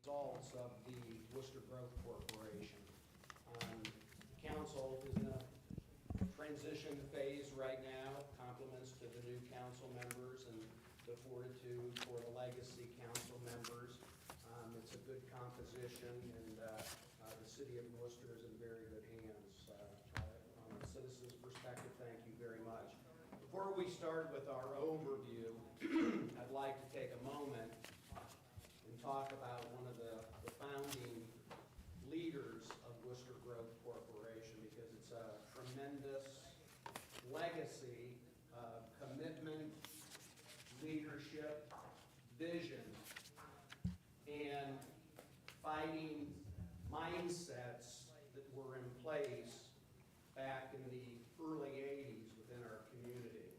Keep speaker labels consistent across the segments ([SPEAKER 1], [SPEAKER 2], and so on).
[SPEAKER 1] results of the Worcester Growth Corporation. Council is in a transition phase right now, compliments to the new council members and the fortitude for the legacy council members. It's a good composition, and the city of Worcester is in very good hands. From a citizen's perspective, thank you very much. Before we start with our overview, I'd like to take a moment and talk about one of the founding leaders of Worcester Growth Corporation, because it's a tremendous legacy of commitment, leadership, vision, and fighting mindsets that were in place back in the early 80s within our community.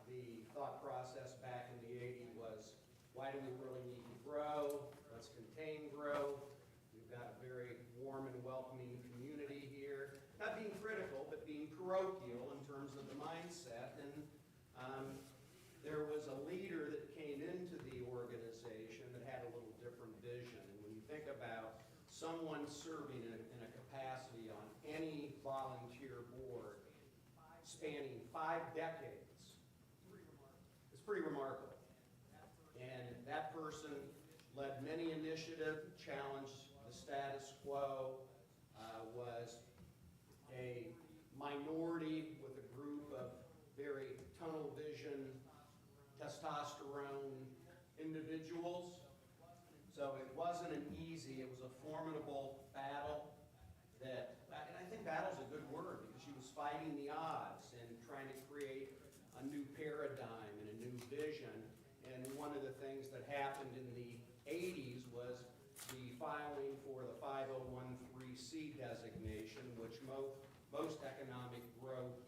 [SPEAKER 1] The thought process back in the 80s was, why do we really need to grow? Let's contain growth. We've got a very warm and welcoming community here. Not being critical, but being parochial in terms of the mindset. And there was a leader that came into the organization that had a little different vision. And when you think about someone serving in a capacity on any volunteer board spanning 5 decades, it's pretty remarkable. And that person led many initiatives, challenged the status quo, was a minority with a group of very tunnel vision, testosterone individuals. So it wasn't an easy, it was a formidable battle that, and I think battle's a good word, because she was fighting the odds and trying to create a new paradigm and a new vision. And one of the things that happened in the 80s was the filing for the 5013C designation, which most economic growth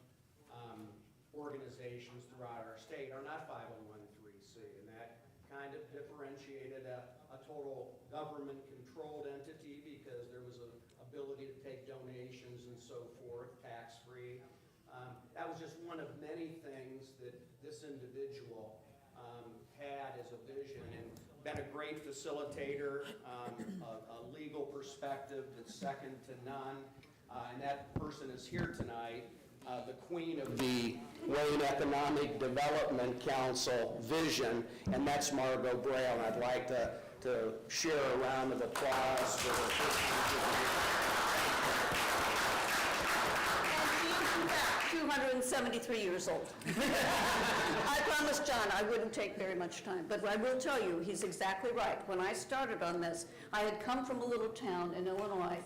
[SPEAKER 1] organizations throughout our state are not 5013C, and that kind of differentiated a total government-controlled entity, because there was an ability to take donations and so forth, tax-free. That was just one of many things that this individual had as a vision, and been a great facilitator, a legal perspective that's second to none. And that person is here tonight, the queen of the Wayne Economic Development Council vision, and that's Margot Braille. And I'd like to share a round of applause for her.
[SPEAKER 2] 273 years old. I promised John I wouldn't take very much time, but I will tell you, he's exactly right. When I started on this, I had come from a little town in Illinois,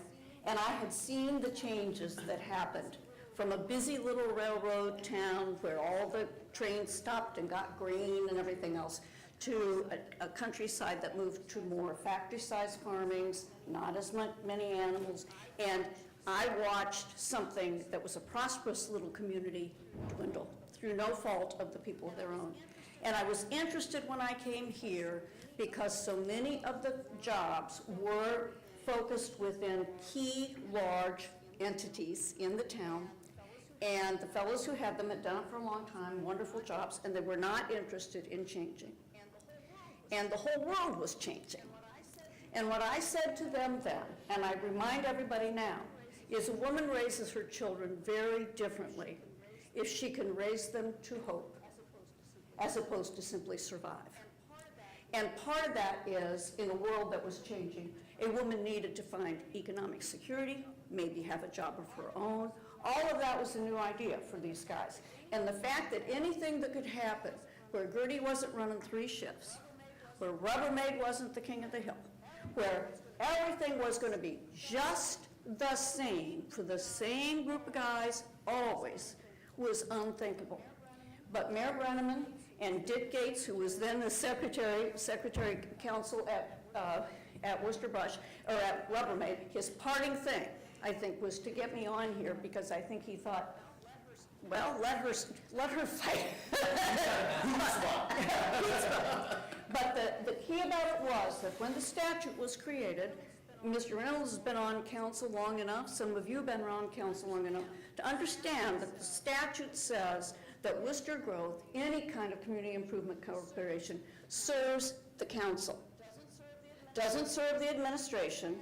[SPEAKER 2] and I had seen the changes that happened from a busy little railroad town where all the trains stopped and got green and everything else, to a countryside that moved to more factory-sized farmings, not as many animals, and I watched something that was a prosperous little community dwindle through no fault of the people of their own. And I was interested when I came here because so many of the jobs were focused within key large entities in the town, and the fellows who had them had done it for a long time, wonderful jobs, and they were not interested in changing. And the whole world was changing. And what I said to them then, and I remind everybody now, is a woman raises her children very differently if she can raise them to hope, as opposed to simply survive. And part of that is, in a world that was changing, a woman needed to find economic security, maybe have a job of her own. All of that was a new idea for these guys. And the fact that anything that could happen, where Gertie wasn't running 3 shifts, where Rubbermaid wasn't the king of the hill, where everything was going to be just the same for the same group of guys always, was unthinkable. But Mayor Brenneman and Dick Gates, who was then the secretary council at Worcester Brush, or at Rubbermaid, his parting thing, I think, was to get me on here, because I think he thought, well, let her fight. But the key about it was that when the statute was created, Mr. Reynolds has been on council long enough, some of you have been around council long enough, to understand that the statute says that Worcester Growth, any kind of community improvement corporation, serves the council. doesn't serve the administration,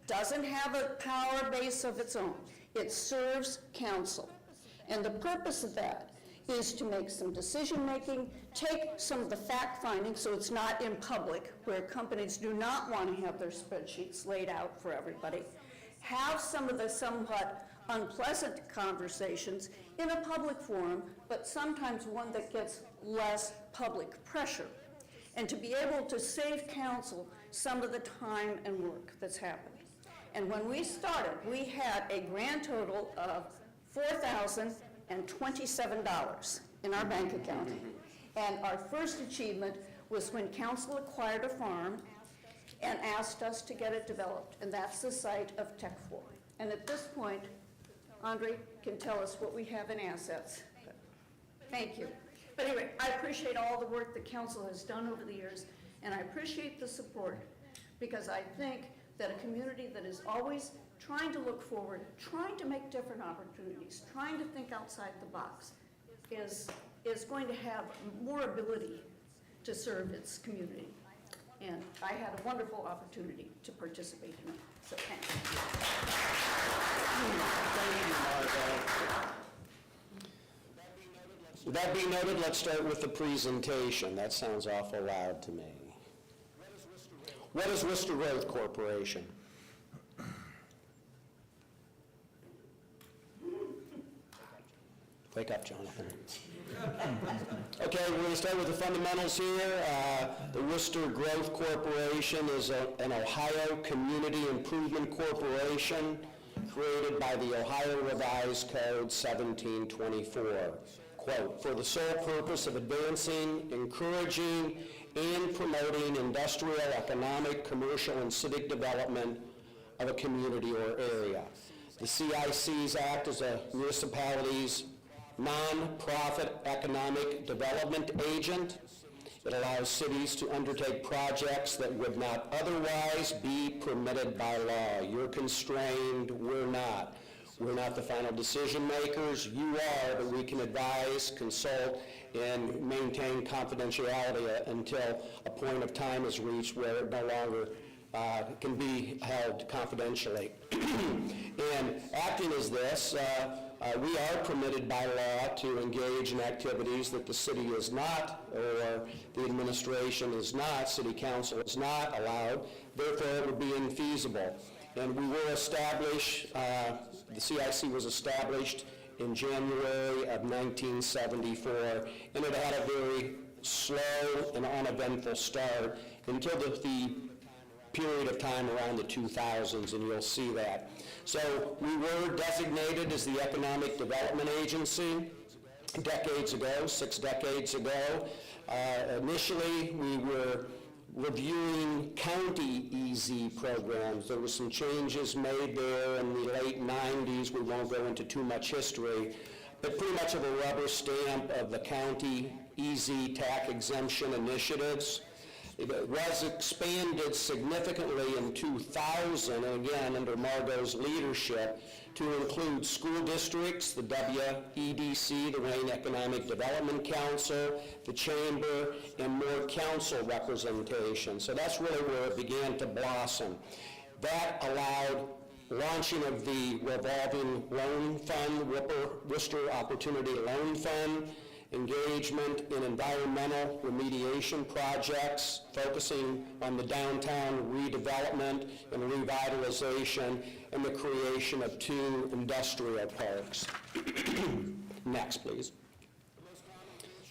[SPEAKER 2] doesn't have a power base of its own. It serves council. And the purpose of that is to make some decision-making, take some of the fact-finding so it's not in public, where companies do not want to have their spreadsheets laid out for everybody, have some of the somewhat unpleasant conversations in a public forum, but sometimes one that gets less public pressure, and to be able to save council some of the time and work that's happened. And when we started, we had a grand total of $4,027 in our bank account. And our first achievement was when council acquired a farm and asked us to get it developed, and that's the site of Tech 4. And at this point, Andre can tell us what we have in assets. Thank you. But anyway, I appreciate all the work the council has done over the years, and I appreciate the support, because I think that a community that is always trying to look forward, trying to make different opportunities, trying to think outside the box, is going to have more ability to serve its community. And I had a wonderful opportunity to participate in it, so thank you.
[SPEAKER 3] With that being noted, let's start with the presentation. That sounds awful loud to me. What is Worcester Growth Corporation? Wake up, Jonathan. Okay, we're going to start with the fundamentals here. The Worcester Growth Corporation is an Ohio Community Improvement Corporation created by the Ohio Revised Code 1724. Quote, for the sole purpose of advancing, encouraging, and promoting industrial, economic, commercial, and civic development of a community or area. The CICs act as a municipality's non-profit economic development agent. It allows cities to undertake projects that would not otherwise be permitted by law. You're constrained, we're not. We're not the final decision makers. You are, but we can advise, consult, and maintain confidentiality until a point of time is reached where it no longer can be held confidentially. And acting as this, we are permitted by law to engage in activities that the city is not, or the administration is not, city council is not allowed. Therefore, it would be infeasible. And we were established, the CIC was established in January of 1974, and it had a very slow and uneventful start until the period of time around the 2000s, and you'll see that. So we were designated as the Economic Development Agency decades ago, 6 decades ago. Initially, we were reviewing county EZ programs. There were some changes made there in the late 90s. We won't go into too much history, but pretty much of a rubber stamp of the county EZ tax exemption initiatives. It was expanded significantly in 2000, and again under Margot's leadership, to include school districts, the WEDC, the Wayne Economic Development Council, the Chamber, and more council representation. So that's really where it began to blossom. That allowed launching of the revolving loan fund, Worcester Opportunity Loan Fund, engagement in environmental remediation projects, focusing on the downtown redevelopment and revitalization, and the creation of 2 industrial parks. Next, please.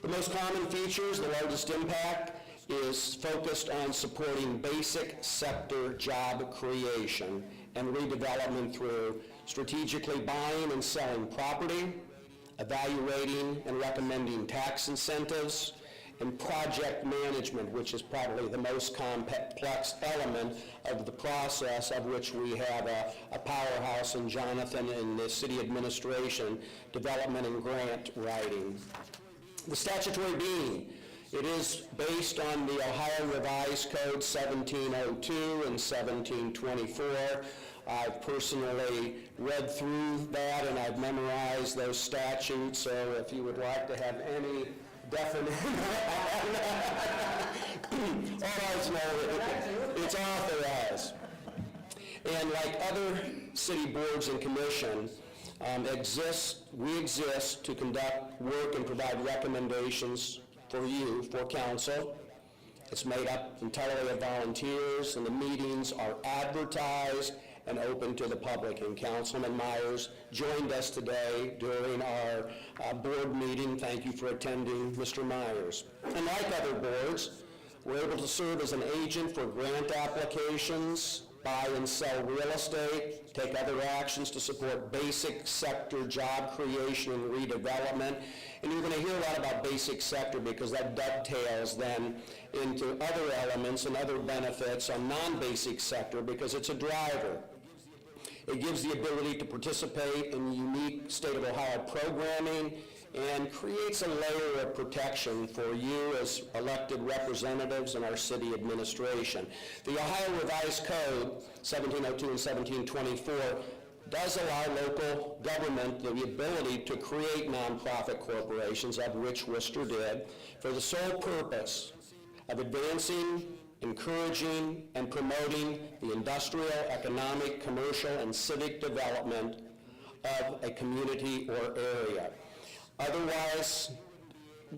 [SPEAKER 3] The most common features, the largest impact, is focused on supporting basic sector job creation and redevelopment through strategically buying and selling property, evaluating and recommending tax incentives, and project management, which is probably the most complex element of the process, of which we have a powerhouse in Jonathan in the city administration, development and grant writing. The statutory being, it is based on the Ohio Revised Code 1702 and 1724. I've personally read through that and I've memorized those statutes, so if you would like to have any definite... All right, no, it's author And like other city boards and commission, we exist to conduct work and provide recommendations for you, for council. It's made up entirely of volunteers, and the meetings are advertised and open to the public. And Councilman Myers joined us today during our board meeting. Thank you for attending, Mr. Myers. And like other boards, we're able to serve as an agent for grant applications, buy and sell real estate, take other actions to support basic sector job creation and redevelopment. And you're going to hear a lot about basic sector because that dovetails then into other elements and other benefits on non-basic sector because it's a driver. It gives the ability to participate in unique state of Ohio programming and creates a layer of protection for you as elected representatives and our city administration. The Ohio Revised Code, 1702 and 1724, does allow local government the ability to create nonprofit corporations, of which Worcester did, for the sole purpose of advancing, encouraging, and promoting the industrial, economic, commercial, and civic development of a community or area. Otherwise,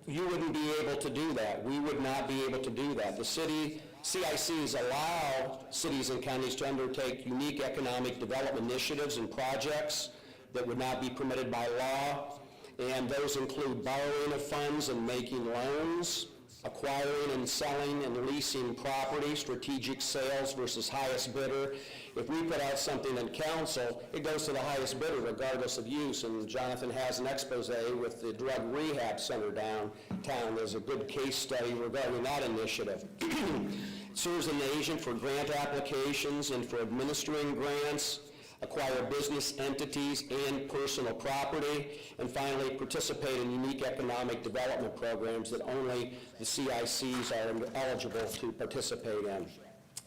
[SPEAKER 3] you wouldn't be able to do that. We would not be able to do that. The CICs allow cities and counties to undertake unique economic development initiatives and projects that would not be permitted by law, and those include borrowing of funds and making loans, acquiring and selling and leasing property, strategic sales versus highest bidder. If we put out something in council, it goes to the highest bidder regardless of use, and Jonathan has an expose with the drug rehab center downtown. There's a good case study regarding that initiative. It serves as an agent for grant applications and for administering grants, acquire business entities and personal property, and finally participate in unique economic development programs that only the CICs are eligible to participate in.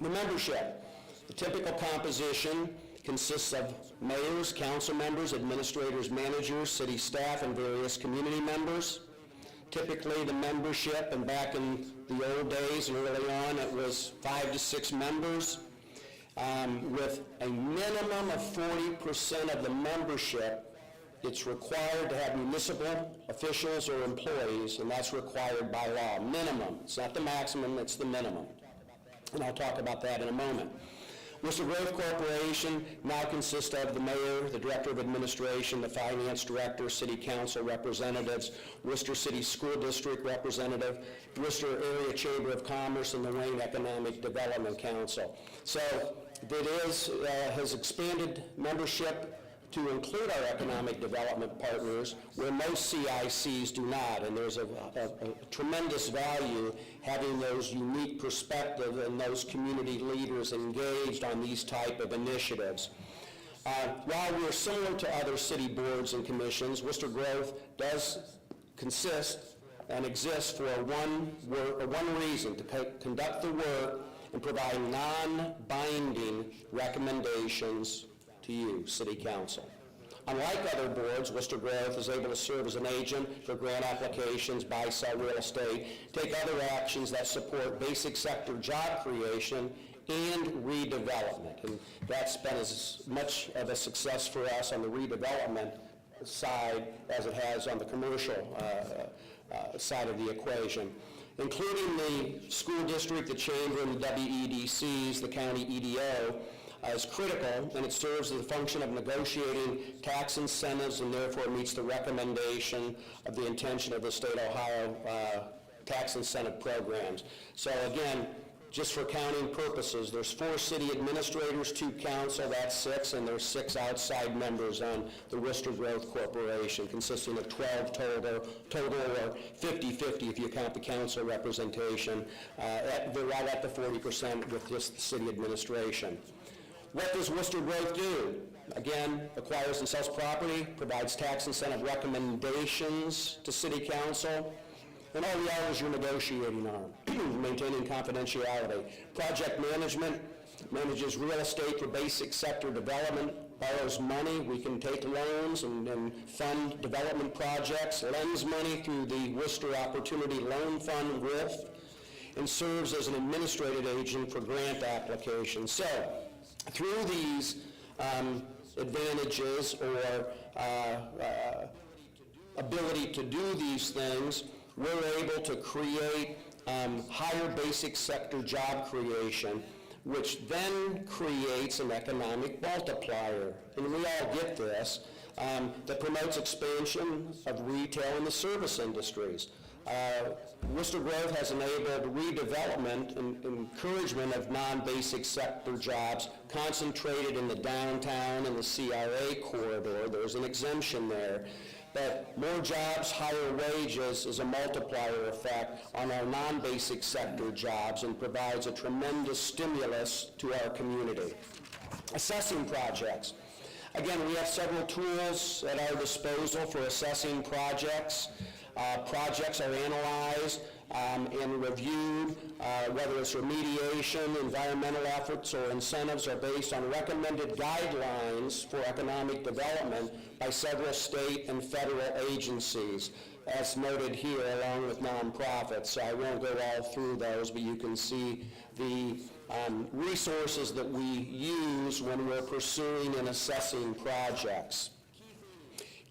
[SPEAKER 3] The membership. The typical composition consists of mayors, council members, administrators, managers, city staff, and various community members. Typically the membership, and back in the old days and early on, it was 5 to 6 members. With a minimum of 40% of the membership, it's required to have municipal officials or employees, and that's required by law. Minimum. It's not the maximum, it's the minimum. And I'll talk about that in a moment. Worcester Growth Corporation now consists of the mayor, the director of administration, the finance director, city council representatives, Worcester City School District representative, Worcester Area Chamber of Commerce, and the Wayne Economic Development Council. So it has expanded membership to include our economic development partners where most CICs do not, and there's a tremendous value having those unique perspectives and those community leaders engaged on these type of initiatives. While we're similar to other city boards and commissions, Worcester Growth does consist and exists for one reason, to conduct the work and provide non-binding recommendations to you, City Council. Unlike other boards, Worcester Growth is able to serve as an agent for grant applications, buy, sell real estate, take other actions that support basic sector job creation and redevelopment. And that's been as much of a success for us on the redevelopment side as it has on the commercial side of the equation. Including the school district, the chamber, and the WEDCs, the county EDO, is critical, and it serves as a function of negotiating tax incentives and therefore meets the recommendation of the intention of the state of Ohio tax incentive programs. So again, just for counting purposes, there's 4 city administrators, 2 council, that's 6, and there's 6 outside members on the Worcester Growth Corporation, consisting of 12 total or 50-50 if you count the council representation. They're right at the 40% with just the city administration. What does Worcester Growth do? Again, acquires and sells property, provides tax incentive recommendations to city council, and all the hours you're negotiating on, maintaining confidentiality. Project management, manages real estate for basic sector development, borrows money, we can take loans and fund development projects, lends money through the Worcester Opportunity Loan Fund, WILF, and serves as an administrative agent for grant applications. So, Through these advantages or ability to do these things, we're able to create higher basic sector job creation, which then creates an economic multiplier. And we all get this, that promotes expansion of retail and the service industries. Worcester Growth has enabled redevelopment and encouragement of non-basic sector jobs concentrated in the downtown and the CRA corridor. There's an exemption there. But more jobs, higher wages is a multiplier effect on our non-basic sector jobs and provides a tremendous stimulus to our community. Assessing projects. Again, we have several tools at our disposal for assessing projects. Projects are analyzed and reviewed, whether it's remediation, environmental efforts, or incentives are based on recommended guidelines for economic development by several state and federal agencies, as noted here, along with nonprofits. So I won't go all through those, but you can see the resources that we use when we're pursuing and assessing projects.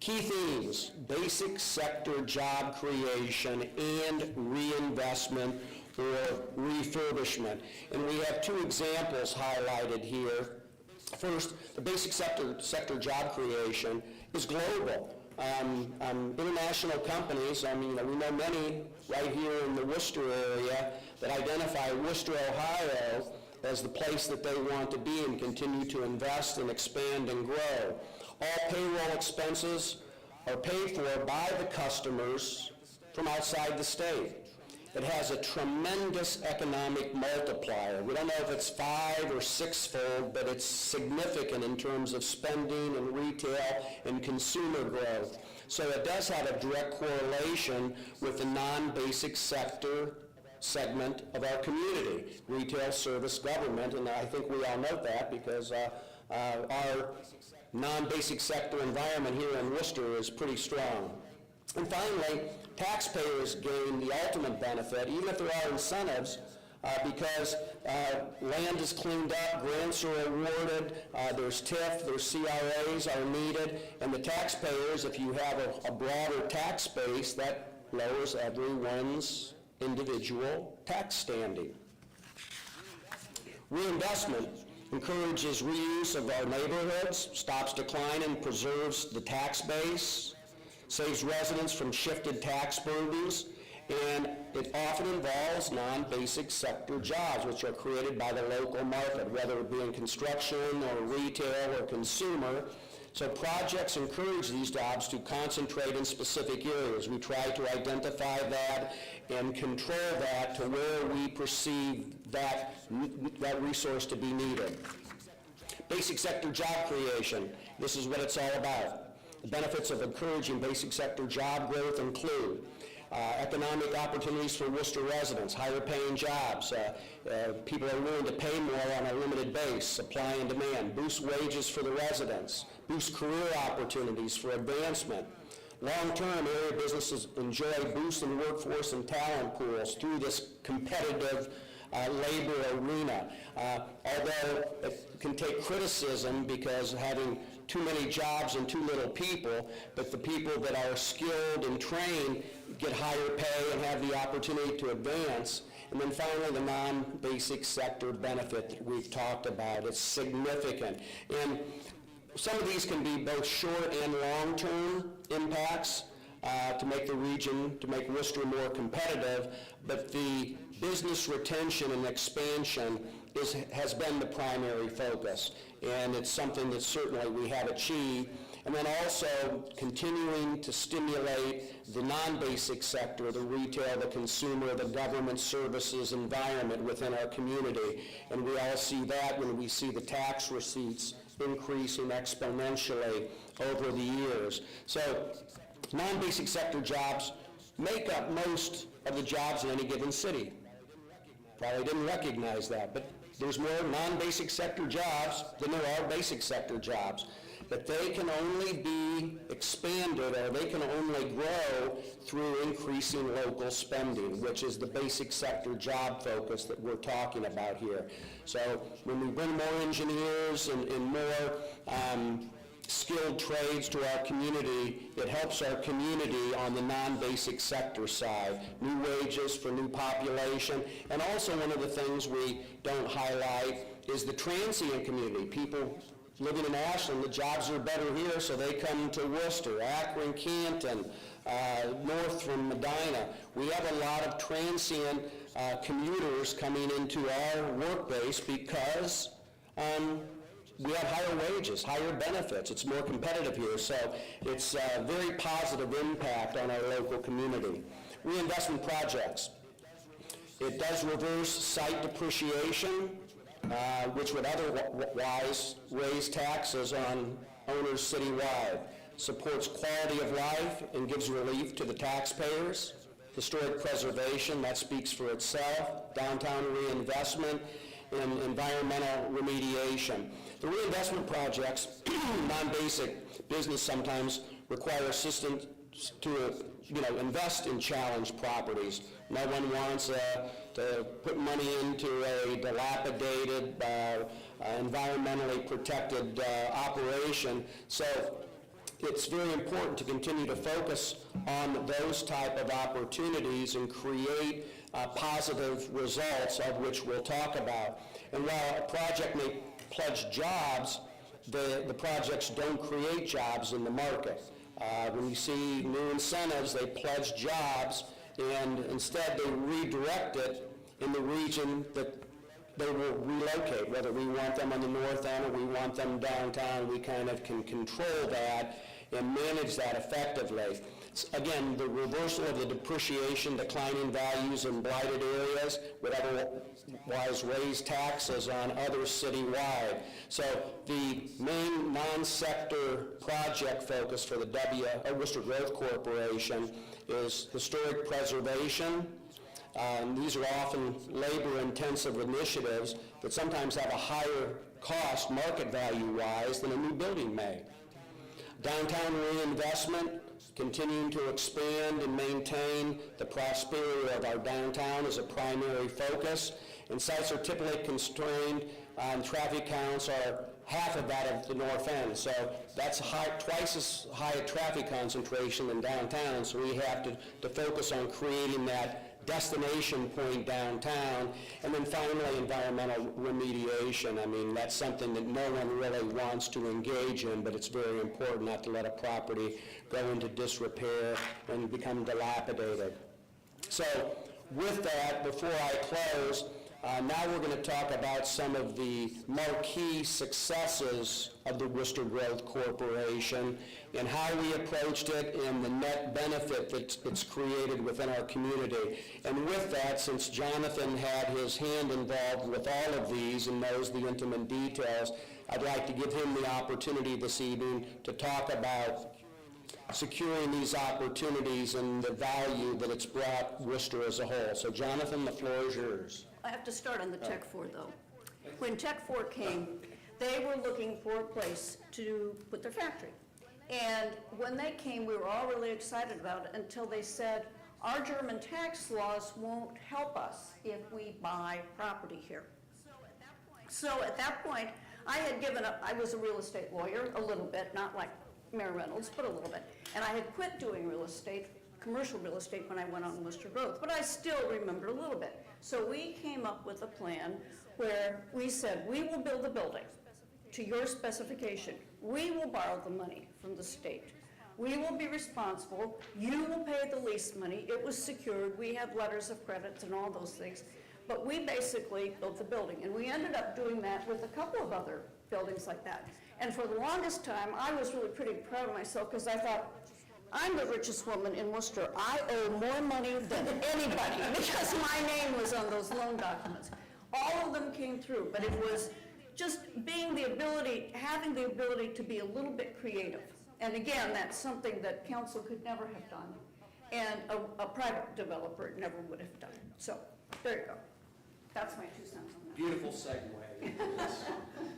[SPEAKER 3] Key themes: basic sector job creation and reinvestment or refurbishment. And we have two examples highlighted here. First, the basic sector job creation is global. International companies, we know many right here in the Worcester area that identify Worcester, Ohio as the place that they want to be and continue to invest and expand and grow. All payroll expenses are paid for by the customers from outside the state. It has a tremendous economic multiplier. We don't know if it's 5 or 6-fold, but it's significant in terms of spending and retail and consumer growth. So it does have a direct correlation with the non-basic sector segment of our community, retail, service, government, and I think we all know that because our non-basic sector environment here in Worcester is pretty strong. And finally, taxpayers gain the ultimate benefit, even if there are incentives, because land is cleaned up, grants are awarded, there's TIF, there's CRAs are needed, and the taxpayers, if you have a broader tax base, that lowers everyone's individual tax standing. Reinvestment encourages reuse of our neighborhoods, stops decline and preserves the tax base, saves residents from shifted tax burdens, and it often involves non-basic sector jobs, which are created by the local market, whether it be in construction or retail or consumer. So projects encourage these jobs to concentrate in specific areas. We try to identify that and control that to where we perceive that resource to be needed. Basic sector job creation. This is what it's all about. The benefits of encouraging basic sector job growth include economic opportunities for Worcester residents, higher paying jobs, people are willing to pay more on a limited base, supply and demand, boost wages for the residents, boost career opportunities for advancement. Long-term, area businesses enjoy boosting workforce and talent pools through this competitive labor arena. Although it can take criticism because having too many jobs and too little people, but the people that are skilled and trained get higher pay and have the opportunity to advance. And then finally, the non-basic sector benefit that we've talked about. It's significant. And some of these can be both short and long-term impacts to make the region, to make Worcester more competitive, but the business retention and expansion has been the primary focus, and it's something that certainly we have achieved. And then also continuing to stimulate the non-basic sector, the retail, the consumer, the government services environment within our community. And we all see that when we see the tax receipts increasing exponentially over the years. So non-basic sector jobs make up most of the jobs in any given city. Probably didn't recognize that, but there's more non-basic sector jobs than there are basic sector jobs. but they can only be expanded, or they can only grow through increasing local spending, which is the basic sector job focus that we're talking about here. So when we bring more engineers and more skilled trades to our community, it helps our community on the non-basic sector side. New wages for new population, and also one of the things we don't highlight is the transient community. People living in Ashland, the jobs are better here, so they come to Worcester, Akron, Canton, north from Medina. We have a lot of transient commuters coming into our work base because we have higher wages, higher benefits. It's more competitive here, so it's a very positive impact on our local community. Reinvestment projects. It does reverse site depreciation, which would otherwise raise taxes on owners citywide. Supports quality of life and gives relief to the taxpayers. Historic preservation, that speaks for itself. Downtown reinvestment and environmental remediation. The reinvestment projects, non-basic business sometimes require assistance to invest in challenged properties. No one wants to put money into a dilapidated, environmentally protected operation. So it's very important to continue to focus on those type of opportunities and create positive results, of which we'll talk about. And while a project may pledge jobs, the projects don't create jobs in the market. When you see new incentives, they pledge jobs, and instead they redirect it in the region that they will relocate, whether we want them on the north end or we want them downtown. We kind of can control that and manage that effectively. Again, the reversal of the depreciation, declining values in blighted areas would otherwise raise taxes on others citywide. So the main non-sector project focus for the Worcester Growth Corporation is historic preservation. These are often labor-intensive initiatives that sometimes have a higher cost market value-wise than a new building may. Downtown reinvestment, continuing to expand and maintain the prosperity of our downtown is a primary focus, and sites are typically constrained, traffic counts are half of that of the north end, so that's twice as high a traffic concentration than downtown, so we have to focus on creating that destination point downtown. And then finally, environmental remediation. I mean, that's something that no one really wants to engage in, but it's very important not to let a property go into disrepair and become dilapidated. So with that, before I close, now we're going to talk about some of the marquee successes of the Worcester Growth Corporation and how we approached it and the net benefit that it's created within our community. And with that, since Jonathan had his hand involved with all of these and knows the intimate details, I'd like to give him the opportunity this evening to talk about securing these opportunities and the value that it's brought Worcester as a whole. So Jonathan, the floor is yours.
[SPEAKER 2] I have to start on the Tech 4, though. When Tech 4 came, they were looking for a place to put their factory. And when they came, we were all really excited about it until they said, our German tax laws won't help us if we buy property here. So at that point, I had given up. I was a real estate lawyer, a little bit, not like Mayor Reynolds, but a little bit. And I had quit doing real estate, commercial real estate, when I went on Worcester Growth, but I still remember a little bit. So we came up with a plan where we said, we will build a building to your specification. We will borrow the money from the state. We will be responsible. You will pay the lease money. It was secured. We had letters of credit and all those things. But we basically built the building. And we ended up doing that with a couple of other buildings like that. And for the longest time, I was really pretty proud of myself because I thought, I'm the richest woman in Worcester. I owe more money than anybody because my name was on those loan documents. All of them came through, but it was just having the ability to be a little bit creative. And again, that's something that council could never have done, and a private developer never would have done. So there you go. That's my 2 cents on that.
[SPEAKER 1] Beautiful segue.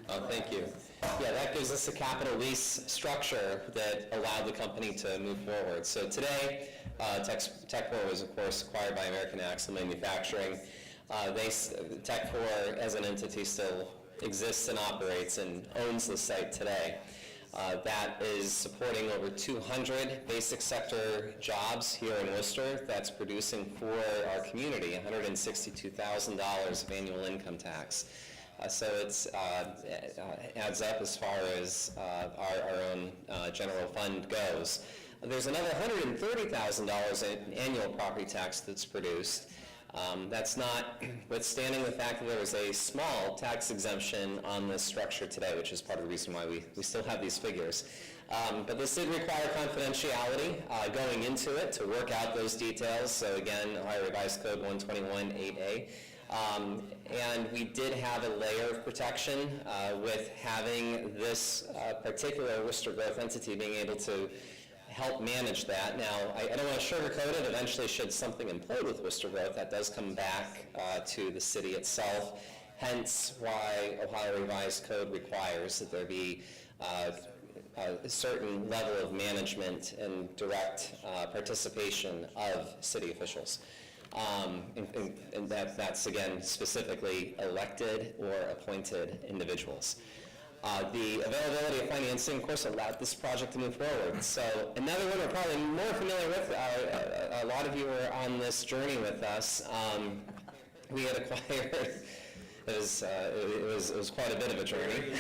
[SPEAKER 4] Oh, thank you. Yeah, that gives us a capital lease structure that allowed the company to move forward. So today, Tech4 was, of course, acquired by American Axle Manufacturing. Tech4, as an entity, still exists and operates and owns the site today. That is supporting over 200 basic sector jobs here in Worcester. That's producing for our community $162,000 of annual income tax. So it adds up as far as our own general fund goes. There's another $130,000 in annual property tax that's produced. That's not withstanding the fact that there was a small tax exemption on this structure today, which is part of the reason why we still have these figures. But this did require confidentiality going into it to work out those details. So again, Ohio Revised Code 121.8a. And we did have a layer of protection with having this particular Worcester Growth entity being able to help manage that. Now, I don't want to sugarcoat it. Eventually, should something implode with Worcester Growth, that does come back to the city itself, hence why Ohio Revised Code requires that there be a certain level of management and direct participation of city officials. And that's, again, specifically elected or appointed individuals. The availability of financing, of course, allowed this project to move forward. So another one we're probably more familiar with, a lot of you were on this journey with us. We had acquired, it was quite a bit of a journey.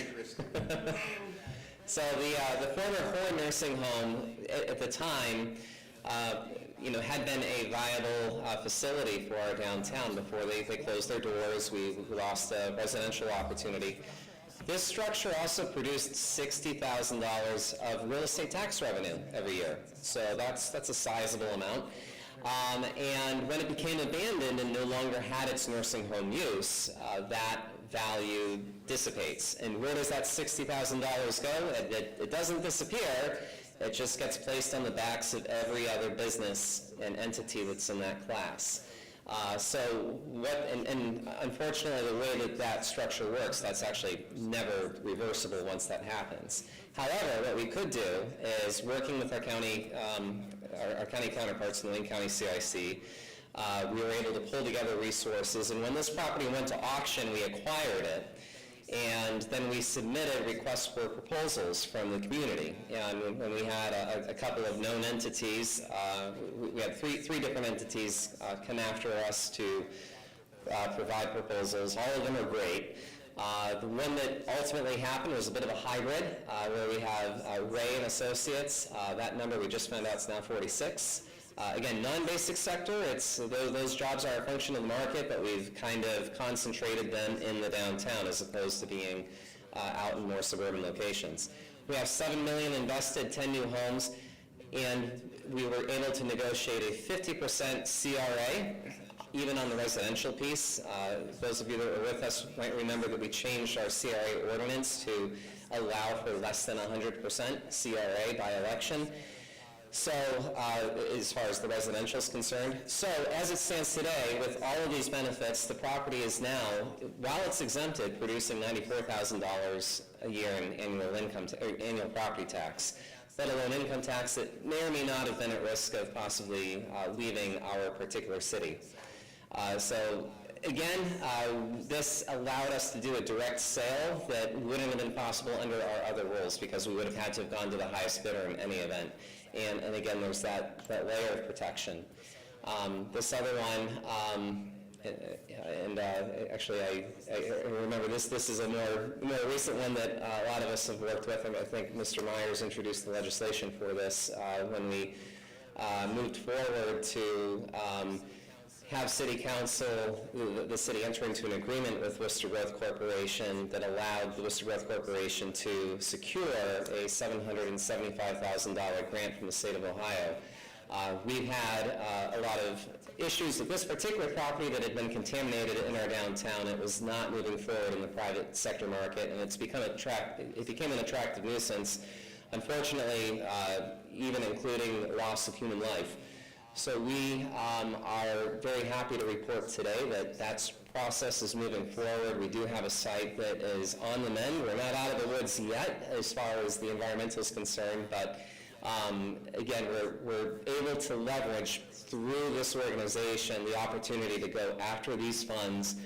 [SPEAKER 4] So the former Horn Nursing Home at the time, had been a viable facility for our downtown before they closed their doors. We lost a residential opportunity. This structure also produced $60,000 of real estate tax revenue every year. So that's a sizable amount. And when it became abandoned and no longer had its nursing home use, that value dissipates. And where does that $60,000 go? It doesn't disappear. It just gets placed on the backs of every other business and entity that's in that class. And unfortunately, the way that structure works, that's actually never reversible once that happens. However, what we could do is, working with our county counterparts in the Lane County CIC, we were able to pull together resources, and when this property went to auction, we acquired it. And then we submitted requests for proposals from the community. And when we had a couple of known entities, we had three different entities come after us to provide proposals. All of them are great. The one that ultimately happened was a bit of a hybrid, where we have Ray and Associates. That number we just found out is now 46. Again, non-basic sector, those jobs are a function of the market, but we've kind of concentrated them in the downtown as opposed to being out in more suburban locations. We have $7 million invested, 10 new homes, and we were able to negotiate a 50% CRA, even on the residential piece. Those of you that were with us might remember that we changed our CRA ordinance to allow for less than 100% CRA by election. So, as far as the residential is concerned. So, as it stands today, with all of these benefits, the property is now, while it's exempted, producing $94,000 a year in annual property tax, let alone income tax that may or may not have been at risk of possibly leaving our particular city. Again, this allowed us to do a direct sale that wouldn't have been possible under our other rules, because we would have had to have gone to the highest bidder in any event. And again, there's that layer of protection. This other one, actually I remember this is a more recent one that a lot of us have worked with. I think Mr. Myers introduced the legislation for this when we moved forward to have City Council, the city enter into an agreement with Worcester Growth Corporation that allowed the Worcester Growth Corporation to secure a $775,000 grant from the state of Ohio. We've had a lot of issues with this particular property that had been contaminated in our downtown. It was not moving forward in the private sector market, and it became an attractive nuisance, unfortunately, even including loss of human life. So we are very happy to report today that that process is moving forward. We do have a site that is on the mend. We're not out of the woods yet as far as the environmental is concerned, but again, we're able to leverage through this organization the opportunity to go after these funds,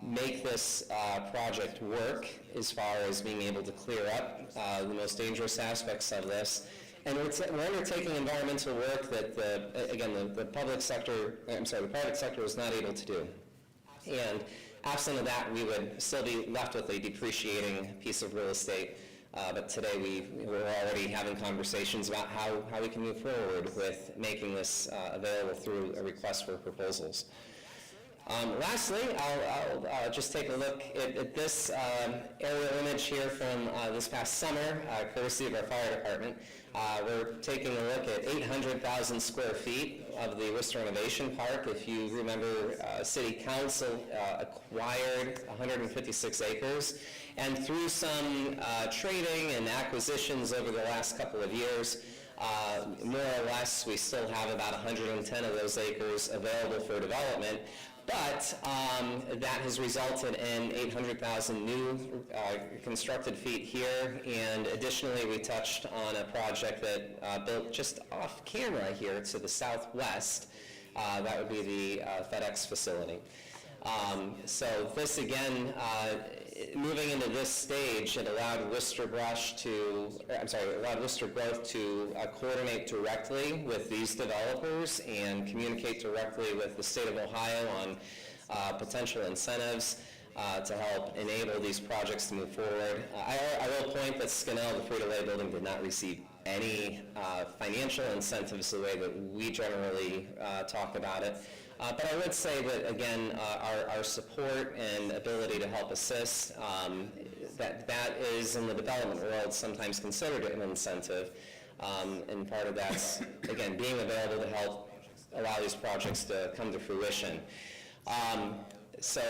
[SPEAKER 4] make this project work as far as being able to clear up the most dangerous aspects of this. And we're undertaking environmental work that the private sector was not able to do. And absent of that, we would still be left with a depreciating piece of real estate. But today we're already having conversations about how we can move forward with making this available through a request for proposals. Lastly, I'll just take a look at this aerial image here from this past summer, courtesy of our fire department. We're taking a look at 800,000 square feet of the Worcester Innovation Park. If you remember, City Council acquired 156 acres, and through some trading and acquisitions over the last couple of years, more or less, we still have about 110 of those acres available for development. But that has resulted in 800,000 new constructed feet here, and additionally we touched on a project that built just off camera here to the southwest. That would be the FedEx facility. So this again, moving into this stage, it allowed Worcester Growth to coordinate directly with these developers and communicate directly with the state of Ohio on potential incentives to help enable these projects to move forward. I will point that Skinnell, the free-to-lay building, did not receive any financial incentives the way that we generally talk about it. But I would say that, again, our support and ability to help assist, that is in the development world sometimes considered an incentive. And part of that's, again, being available to help allow these projects to come to fruition. So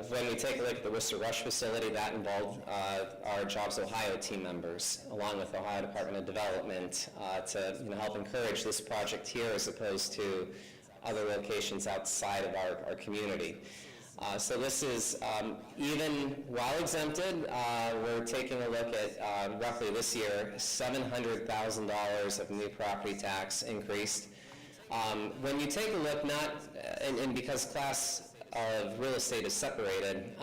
[SPEAKER 4] when we take a look at the Worcester Rush facility, that involved our Jobs Ohio team members, along with the Ohio Department of Development, to help encourage this project here as opposed to other locations outside of our community. So this is, even while exempted, we're taking a look at roughly this year, $700,000 of new property tax increased. When you take a look, and because class of real estate is separated,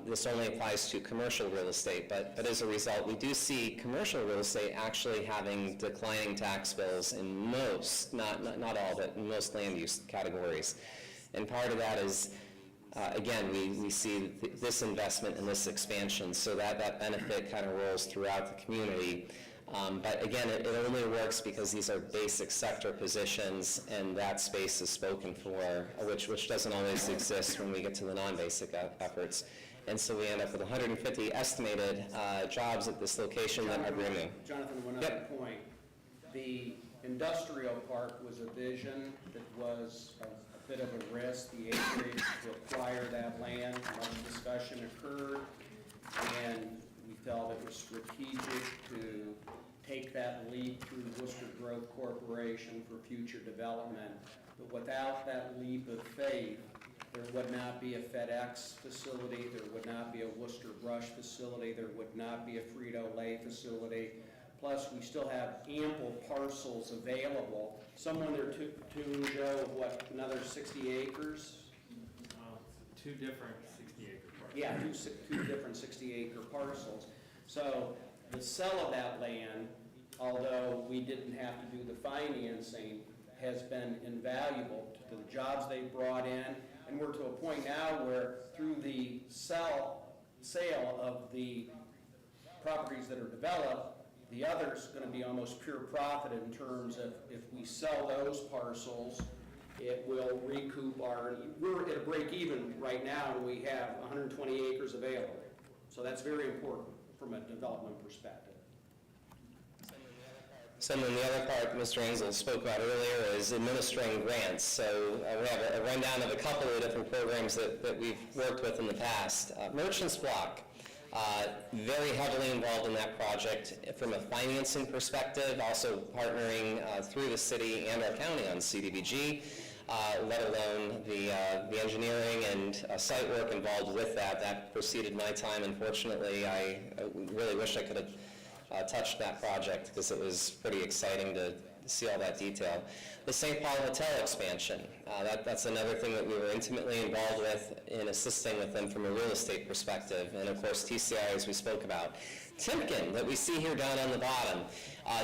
[SPEAKER 4] this only applies to commercial real estate, but as a result, we do see commercial real estate actually having declining tax bills in most, not all, but in most land use categories. And part of that is, again, we see this investment and this expansion, so that benefit kind of rolls throughout the community. But again, it only works because these are basic sector positions, and that space is spoken for, which doesn't always exist when we get to the non-basic efforts. And so we end up with 150 estimated jobs at this location that are booming.
[SPEAKER 1] Jonathan, one other point. The industrial park was a vision that was a bit of a risk. The acreage to acquire that land, much discussion occurred, and we felt it was strategic to take that leap through Worcester Growth Corporation for future development. But without that leap of faith, there would not be a FedEx facility, there would not be a Worcester Brush facility, there would not be a Frito-Lay facility. Plus, we still have ample parcels available. Someone there too, Joe, of what, another 60 acres?
[SPEAKER 5] Two different 60-acre parcels.
[SPEAKER 1] Yeah, two different 60-acre parcels. So the sale of that land, although we didn't have to do the financing, has been invaluable to the jobs they brought in. And we're to a point now where through the sale of the properties that are developed, the other's going to be almost pure profit in terms of if we sell those parcels, it will recoup we're at a break even right now, and we have 120 acres available. So that's very important from a development perspective.
[SPEAKER 4] So then the other part Mr. Ansel spoke about earlier is administering grants. So we have a rundown of a couple of different programs that we've worked with in the past. Merchants Block. Very heavily involved in that project from a financing perspective, also partnering through the city and our county on CDBG, let alone the engineering and site work involved with that. That preceded my time. Unfortunately, I really wish I could have touched that project because it was pretty exciting to see all that detail. The St. Paul Hotel expansion, that's another thing that we were intimately involved with in assisting with them from a real estate perspective, and of course TCI, as we spoke about. Timken, that we see here down on the bottom,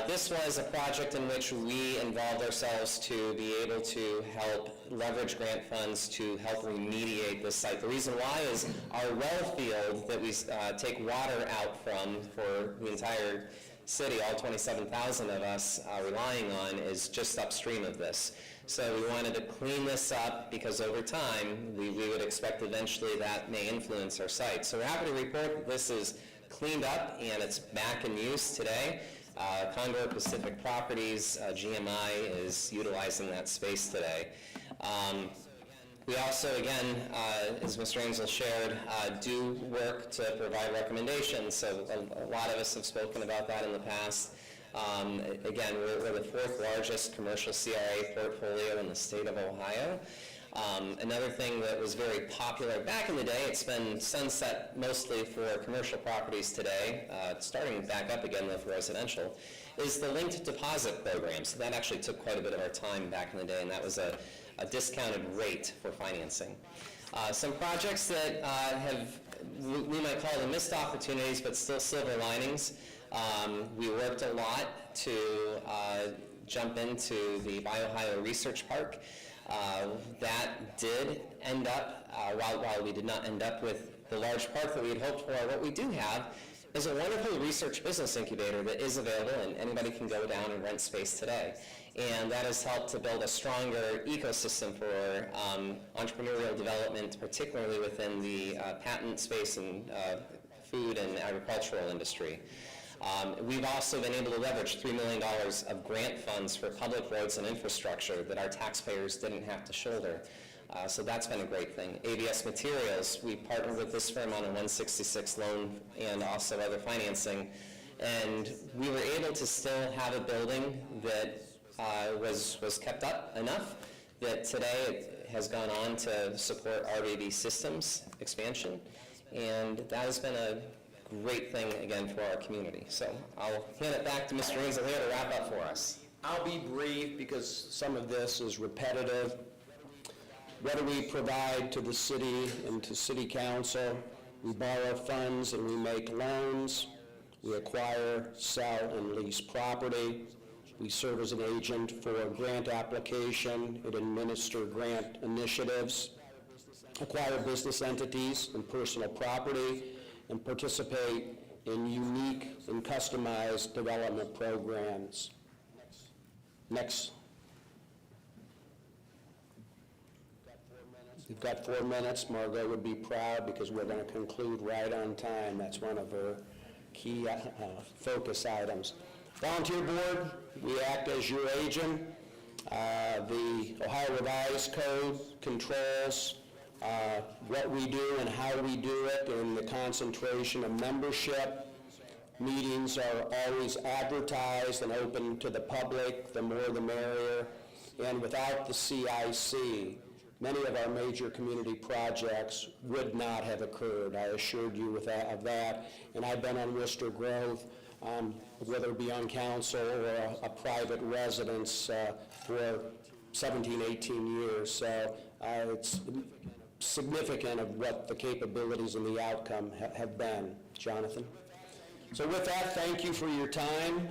[SPEAKER 4] this was a project in which we involved ourselves to be able to help leverage grant funds to help remediate this site. The reason why is our well field that we take water out from for the entire city, all 27,000 of us relying on, is just upstream of this. So we wanted to clean this up because over time, we would expect eventually that may influence our site. So we're happy to report that this is cleaned up and it's back in use today. Condor Pacific Properties, GMI, is utilizing that space today. We also, again, as Mr. Ansel shared, do work to provide recommendations. So a lot of us have spoken about that in the past. Again, we're the fourth largest commercial CRA portfolio in the state of Ohio. Another thing that was very popular back in the day, it's been sunset mostly for commercial properties today, starting back up again though for residential, is the linked deposit program. So that actually took quite a bit of our time back in the day, and that was a discounted rate for financing. Some projects that we might call them missed opportunities, but still silver linings. We worked a lot to jump into the BioOhio Research Park. That did end up, while we did not end up with the large park that we had hoped for, what we do have is a wonderful research business incubator that is available, and anybody can go down and rent space today. And that has helped to build a stronger ecosystem for entrepreneurial development, particularly within the patent space and food and agricultural industry. We've also been able to leverage $3 million of grant funds for public roads and infrastructure that our taxpayers didn't have to shoulder. So that's been a great thing. ABS Materials, we partnered with this firm on a 166 loan and also other financing, and we were able to still have a building that was kept up enough that today it has gone on to support RBB Systems expansion, and that has been a great thing again for our community. So I'll hand it back to Mr. Ansel here to wrap up for us.
[SPEAKER 3] I'll be brief because some of this is repetitive. What do we provide to the city and to city council? We borrow funds and we make loans. We acquire, sell, and lease property. We serve as an agent for a grant application and administer grant initiatives, acquire business entities and personal property, and participate in unique and customized development programs. Next. You've got 4 minutes. Margot would be proud because we're going to conclude right on time. That's one of her key focus items. Volunteer Board, we act as your agent. The Ohio Revised Code controls what we do and how we do it, and the concentration of membership. Meetings are always advertised and open to the public, the more the merrier. And without the CIC, many of our major community projects would not have occurred. I assured you of that. And I've been on Worcester Grove, whether it be on council or a private residence, for 17, 18 years. So it's significant of what the capabilities and the outcome have been. Jonathan? So with that, thank you for your time.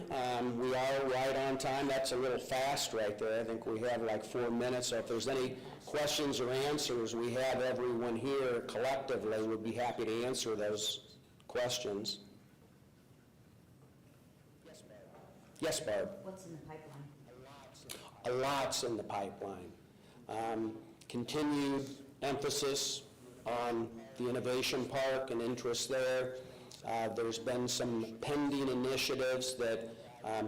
[SPEAKER 3] We are right on time. That's a little fast right there. I think we have like 4 minutes. So if there's any questions or answers, we have everyone here collectively would be happy to answer those questions. Yes, Barb?
[SPEAKER 6] What's in the pipeline?
[SPEAKER 3] A lot's in the pipeline. Continued emphasis on the Innovation Park and interest there. There's been some pending initiatives that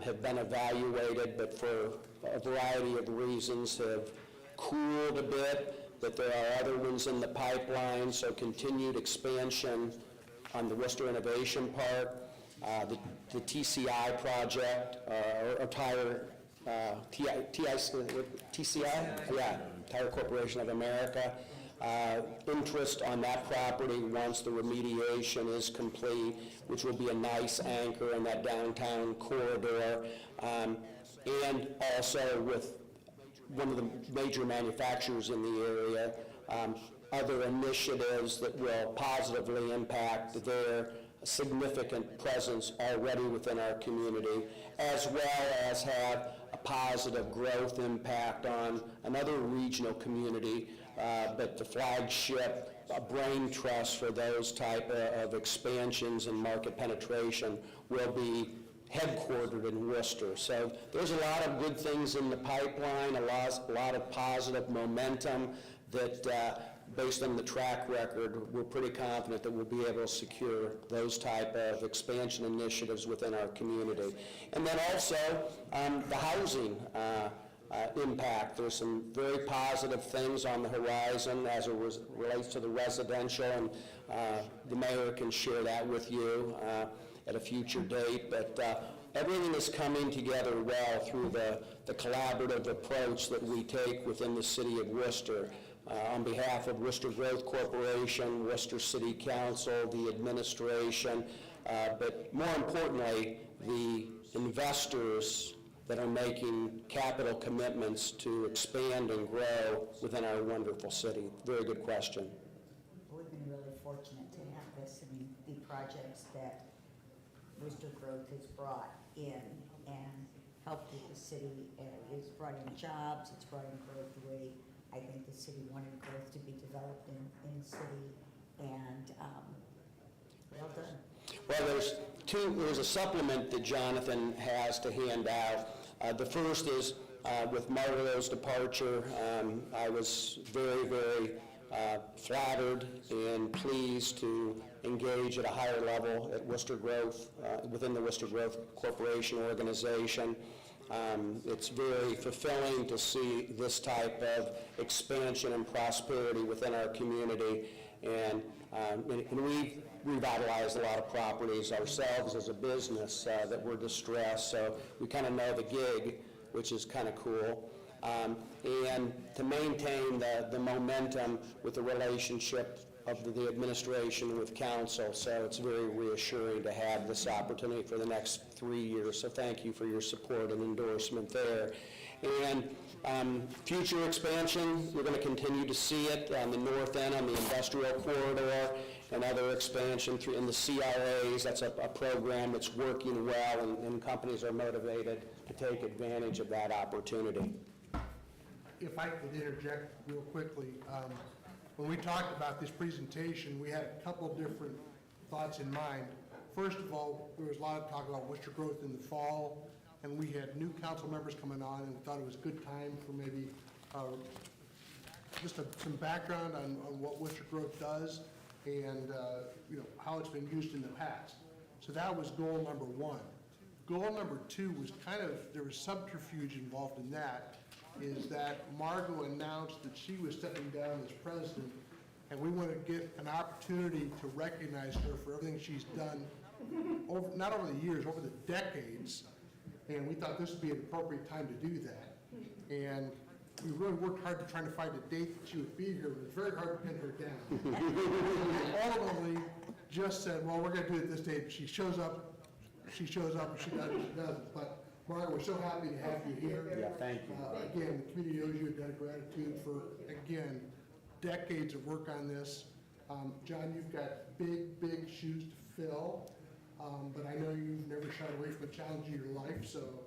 [SPEAKER 3] have been evaluated, but for a variety of reasons have cooled a bit, but there are other ones in the pipeline, so continued expansion on the Worcester Innovation Park, the TCI project, or Tire, TCI? Yeah, Tire Corporation of America. Interest on that property once the remediation is complete, which will be a nice anchor in that downtown corridor. And also with one of the major manufacturers in the area, other initiatives that will positively impact their significant presence already within our community, as well as have a positive growth impact on another regional community, but the flagship brain trust for those type of expansions and market penetration will be headquartered in Worcester. So there's a lot of good things in the pipeline, a lot of positive momentum that, based on the track record, we're pretty confident that we'll be able to secure those type of expansion initiatives within our community. And then also, the housing impact. There's some very positive things on the horizon as it relates to the residential, and the mayor can share that with you at a future date. But everything is coming together well through the collaborative approach that we take within the city of Worcester. On behalf of Worcester Growth Corporation, Worcester City Council, the administration, but more importantly, the investors that are making capital commitments to expand and grow within our wonderful city. Very good question.
[SPEAKER 6] We've been really fortunate to have this. I mean, the projects that Worcester Growth has brought in and helped with the city, it's brought in jobs, it's brought in growth the way I think the city wanted growth to be developed in the city, and well done.
[SPEAKER 3] Well, there's a supplement that Jonathan has to hand out. The first is with Margot's departure. I was very, very flattered and pleased to engage at a higher level at Worcester Growth, within the Worcester Growth Corporation organization. It's very fulfilling to see this type of expansion and prosperity within our community, and we've revitalized a lot of properties ourselves as a business that were distressed, so we kind of know the gig, which is kind of cool. And to maintain the momentum with the relationship of the administration with council, so it's very reassuring to have this opportunity for the next 3 years. So thank you for your support and endorsement there. And future expansion, we're going to continue to see it on the north end, on the industrial corridor, and other expansion in the CRAs. That's a program that's working well, and companies are motivated to take advantage of that opportunity.
[SPEAKER 7] If I could interject real quickly, when we talked about this presentation, we had a couple different thoughts in mind. First of all, there was a lot of talk about Worcester Growth in the fall, and we had new council members coming on, and we thought it was a good time for maybe just some background on what Worcester Growth does and how it's been used in the past. So that was goal number one. Goal number two was there was subterfuge involved in that, is that Margot announced that she was stepping down as president, and we want to get an opportunity to recognize her for everything she's done, not over the years, over the decades, and we thought this would be an appropriate time to do that. And we really worked hard to try to find a date that she would be here, but it was very hard to pin her down. We ultimately just said, well, we're going to do it this date. She shows up, and she doesn't. But Margaret, we're so happy to have you here.
[SPEAKER 3] Yeah, thank you.
[SPEAKER 7] Again, the community owes you a debt of gratitude for, again, decades of work on this. John, you've got big, big shoes to fill, but I know you've never shied away from a challenge in your life, so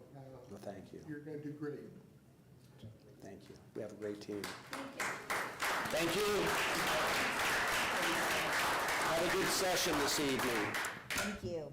[SPEAKER 3] Well, thank you.
[SPEAKER 7] you're going to do great.
[SPEAKER 3] Thank you. We have a great team. Thank you. Have a good session this evening.
[SPEAKER 6] Thank you.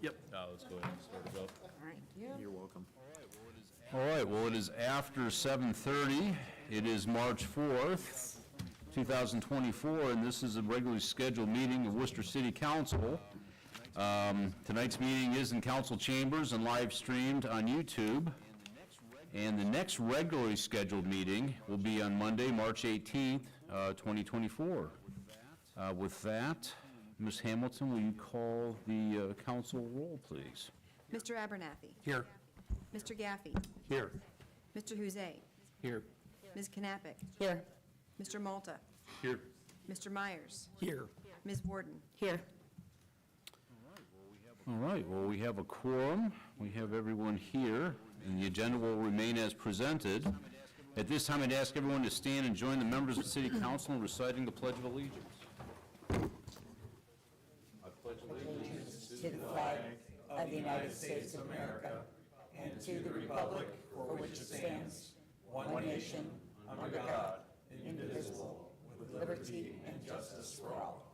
[SPEAKER 8] Yep. Let's go ahead and start it up.
[SPEAKER 6] All right.
[SPEAKER 8] You're welcome. All right, well, it is after 7:30. It is March 4th, 2024, and this is a regularly scheduled meeting of Worcester City Council. Tonight's meeting is in council chambers and live streamed on YouTube. And the next regularly scheduled meeting will be on Monday, March 18th, 2024. With that, Ms. Hamilton, will you call the council roll, please?
[SPEAKER 9] Mr. Abernathy.
[SPEAKER 7] Here.
[SPEAKER 9] Mr. Gaffey.
[SPEAKER 7] Here.
[SPEAKER 9] Mr. Huzay.
[SPEAKER 7] Here.
[SPEAKER 9] Ms. Knappich.
[SPEAKER 6] Here.
[SPEAKER 9] Mr. Malta.
[SPEAKER 8] Here.
[SPEAKER 9] Mr. Myers.
[SPEAKER 7] Here.
[SPEAKER 9] Ms. Warden.
[SPEAKER 6] Here.
[SPEAKER 8] All right, well, we have a quorum. We have everyone here, and the agenda will remain as presented. At this time, I'd ask everyone to stand and join the members of the City Council in reciting the Pledge of Allegiance.
[SPEAKER 6] To the flag of the United States of America and to the republic for which it stands, one nation, under God, indivisible, with liberty and justice for all.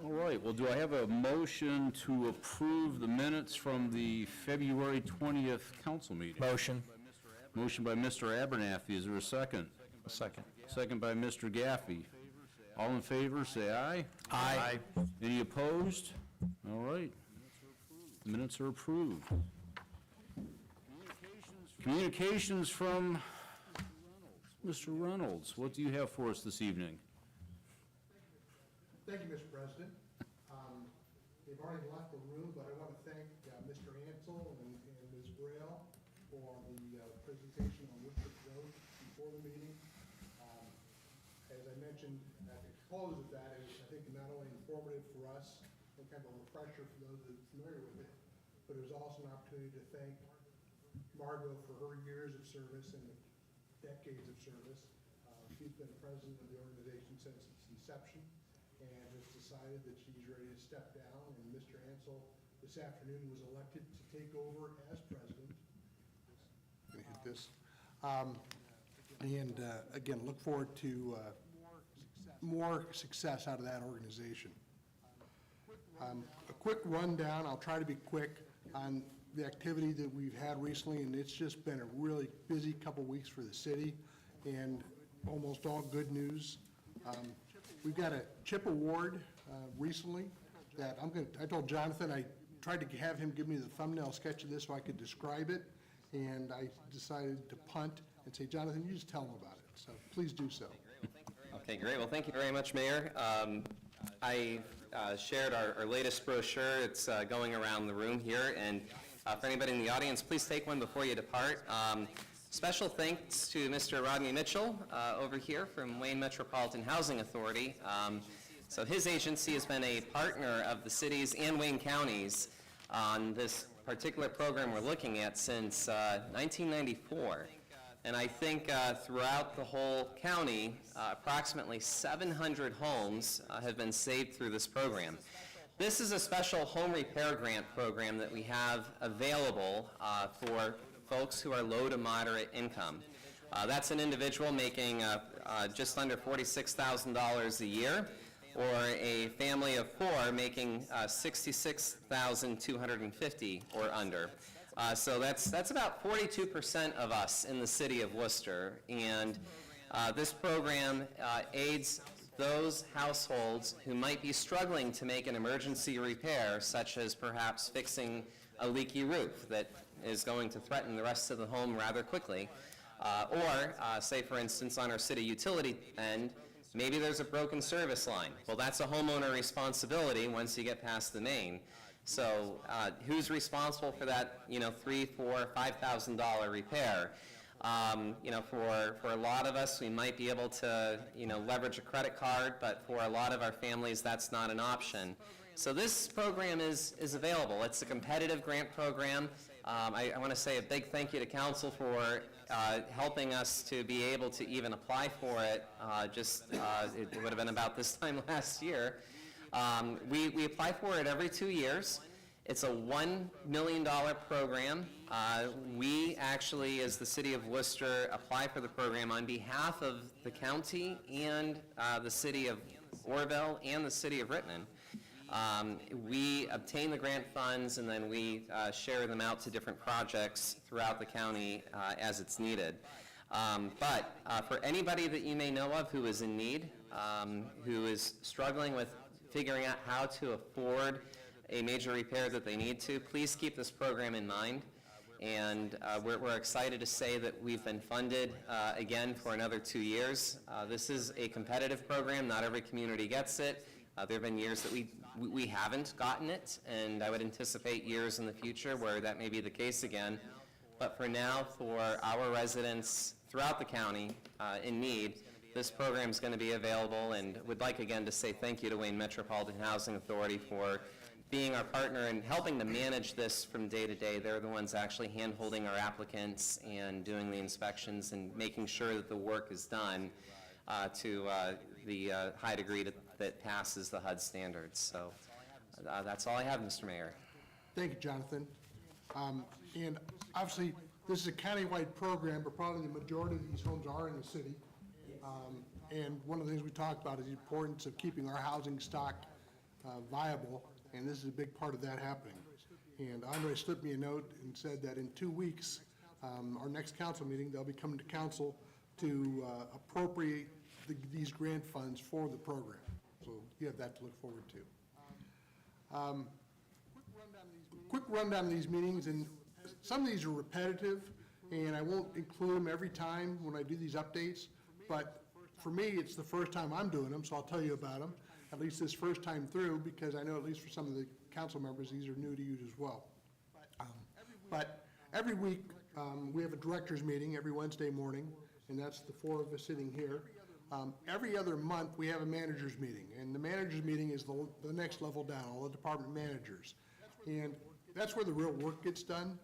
[SPEAKER 8] All right, well, do I have a motion to approve the minutes from the February 20th council meeting?
[SPEAKER 3] Motion.
[SPEAKER 8] Motion by Mr. Abernathy, is there a second?
[SPEAKER 3] A second.
[SPEAKER 8] Second by Mr. Gaffey. All in favor, say aye.
[SPEAKER 3] Aye.
[SPEAKER 8] Any opposed? All right. The minutes are approved. Communications from Mr. Reynolds. What do you have for us this evening?
[SPEAKER 7] Thank you, Mr. President. They've already left the room, but I want to thank Mr. Ansel and Ms. Braille for the presentation on Worcester Road before the meeting. As I mentioned at the close of that, it was, I think, not only informative for us and kind of a refresher for those that are familiar with it, but it was also an opportunity to thank Margot for her years of service and decades of service. She's been president of the organization since its inception, and has decided that she's ready to step down, and Mr. Ansel this afternoon was elected to take over as president. Gonna hit this. Again, look forward to more success out of that organization. A quick rundown, I'll try to be quick, on the activity that we've had recently, and it's just been a really busy couple weeks for the city, and almost all good news. We've got a CHIP award recently that I told Jonathan, I tried to have him give me the thumbnail sketch of this so I could describe it, and I decided to punt and say, Jonathan, you just tell him about it, so please do so.
[SPEAKER 4] Okay, great. Well, thank you very much, Mayor. I shared our latest brochure. It's going around the room here, and for anybody in the audience, please take one before you depart. Special thanks to Mr. Rodney Mitchell over here from Wayne Metropolitan Housing Authority. So his agency has been a partner of the cities and Wayne counties on this particular program we're looking at since 1994. And I think throughout the whole county, approximately 700 homes have been saved through this program. This is a special home repair grant program that we have available for folks who are low to moderate income. That's an individual making just under $46,000 a year, or a family of four making $66,250 or under. So that's about 42% of us in the city of Worcester, and this program aids those households who might be struggling to make an emergency repair, such as perhaps fixing a leaky roof that is going to threaten the rest of the home rather quickly. Or, say for instance, on our city utility end, maybe there's a broken service line. Well, that's a homeowner responsibility once you get past the main. So who's responsible for that, $3,000, $4,000, $5,000 repair? For a lot of us, we might be able to, leverage a credit card, but for a lot of our families, that's not an option. So this program is available. It's a competitive grant program. I want to say a big thank you to council for helping us to be able to even apply for it. It would have been about this time last year. We apply for it every 2 years, It's a $1 million program. We actually, as the city of Worcester, apply for the program on behalf of the county and the city of Orville and the city of Rittman. We obtain the grant funds and then we share them out to different projects throughout the county as it's needed. But for anybody that you may know of who is in need, who is struggling with figuring out how to afford a major repair that they need to, please keep this program in mind. And we're excited to say that we've been funded again for another 2 years. This is a competitive program. Not every community gets it. There have been years that we haven't gotten it, and I would anticipate years in the future where that may be the case again. But for now, for our residents throughout the county in need, this program is going to be available, and would like again to say thank you to Wayne Metropolitan Housing Authority for being our partner and helping to manage this from day to day. They're the ones actually hand-holding our applicants and doing the inspections and making sure that the work is done to the high degree that passes the HUD standards. So that's all I have, Mr. Mayor.
[SPEAKER 7] Thank you, Jonathan. And obviously, this is a countywide program, but probably the majority of these homes are in the city. And one of the things we talked about is the importance of keeping our housing stock viable, and this is a big part of that happening. And Andre slipped me a note and said that in 2 weeks, our next council meeting, they'll be coming to council to appropriate these grant funds for the program. So you have that to look forward to. Quick rundown of these meetings, and some of these are repetitive, and I won't include them every time when I do these updates, but for me, it's the first time I'm doing them, so I'll tell you about them, at least this first time through, because I know at least for some of the council members, these are new to you as well. But every week, we have a director's meeting every Wednesday morning, and that's the 4 of us sitting here. Every other month, we have a manager's meeting, and the manager's meeting is the next level down, all the department managers. And that's where the real work gets done.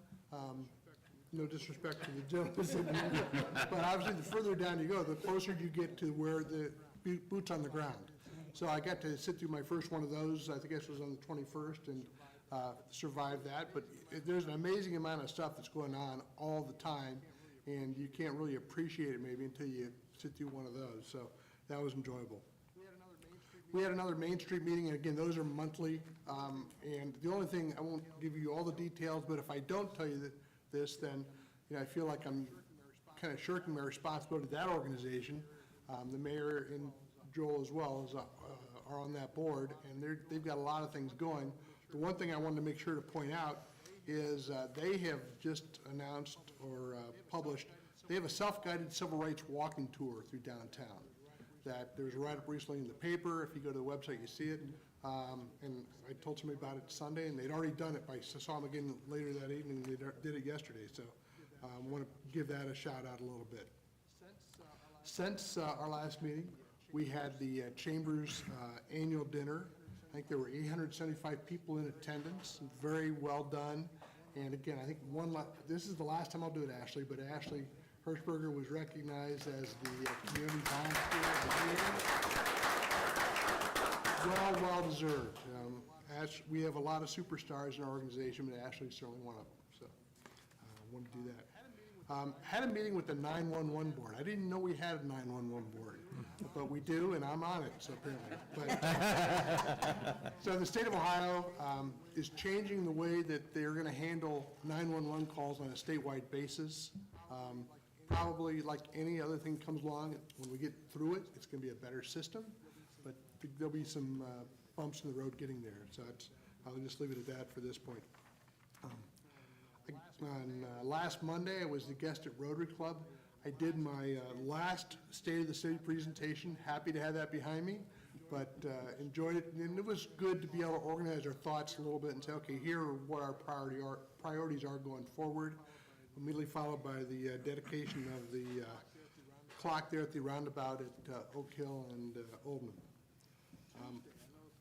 [SPEAKER 7] No disrespect to the gentleman sitting here, but obviously the further down you go, the closer you get to where the boots on the ground. So I got to sit through my first one of those, I think this was on the 21st, and survived that. But there's an amazing amount of stuff that's going on all the time, and you can't really appreciate it maybe until you sit through one of those. So that was enjoyable. We had another Main Street meeting, and again, those are monthly. And the only thing, I won't give you all the details, but if I don't tell you this, then I feel like I'm kind of shirking my responsibility to that organization. The mayor and Joel as well are on that board, and they've got a lot of things going. The one thing I wanted to make sure to point out is they have just announced or published, they have a self-guided civil rights walking tour through downtown. That there's a write-up recently in the paper. If you go to the website, you see it. And I told somebody about it Sunday, and they'd already done it. I saw them again later that evening. They did it yesterday, so I want to give that a shout out a little bit. Since our last meeting, we had the Chamber's annual dinner. I think there were 875 people in attendance. Very well done. And again, I think this is the last time I'll do it, Ashley, but Ashley Hirschberger was recognized as the community volunteer of the year. Well deserved. We have a lot of superstars in our organization, but Ashley's certainly one of them, so I wanted to do that. Had a meeting with the 911 board. I didn't know we had a 911 board, but we do, and I'm on it, so apparently. But, so the state of Ohio is changing the way that they're going to handle 911 calls on a statewide basis. Probably like any other thing comes along, when we get through it, it's going to be a better system, but there'll be some bumps in the road getting there. So I'll just leave it at that for this point. On last Monday, I was the guest at Rotary Club. I did my last State of the City presentation. Happy to have that behind me, but enjoyed it. And it was good to be able to organize our thoughts a little bit and say, okay, here are what our priorities are going forward. Immediately followed by the dedication of the clock there at the roundabout at Oak Hill and Oldman.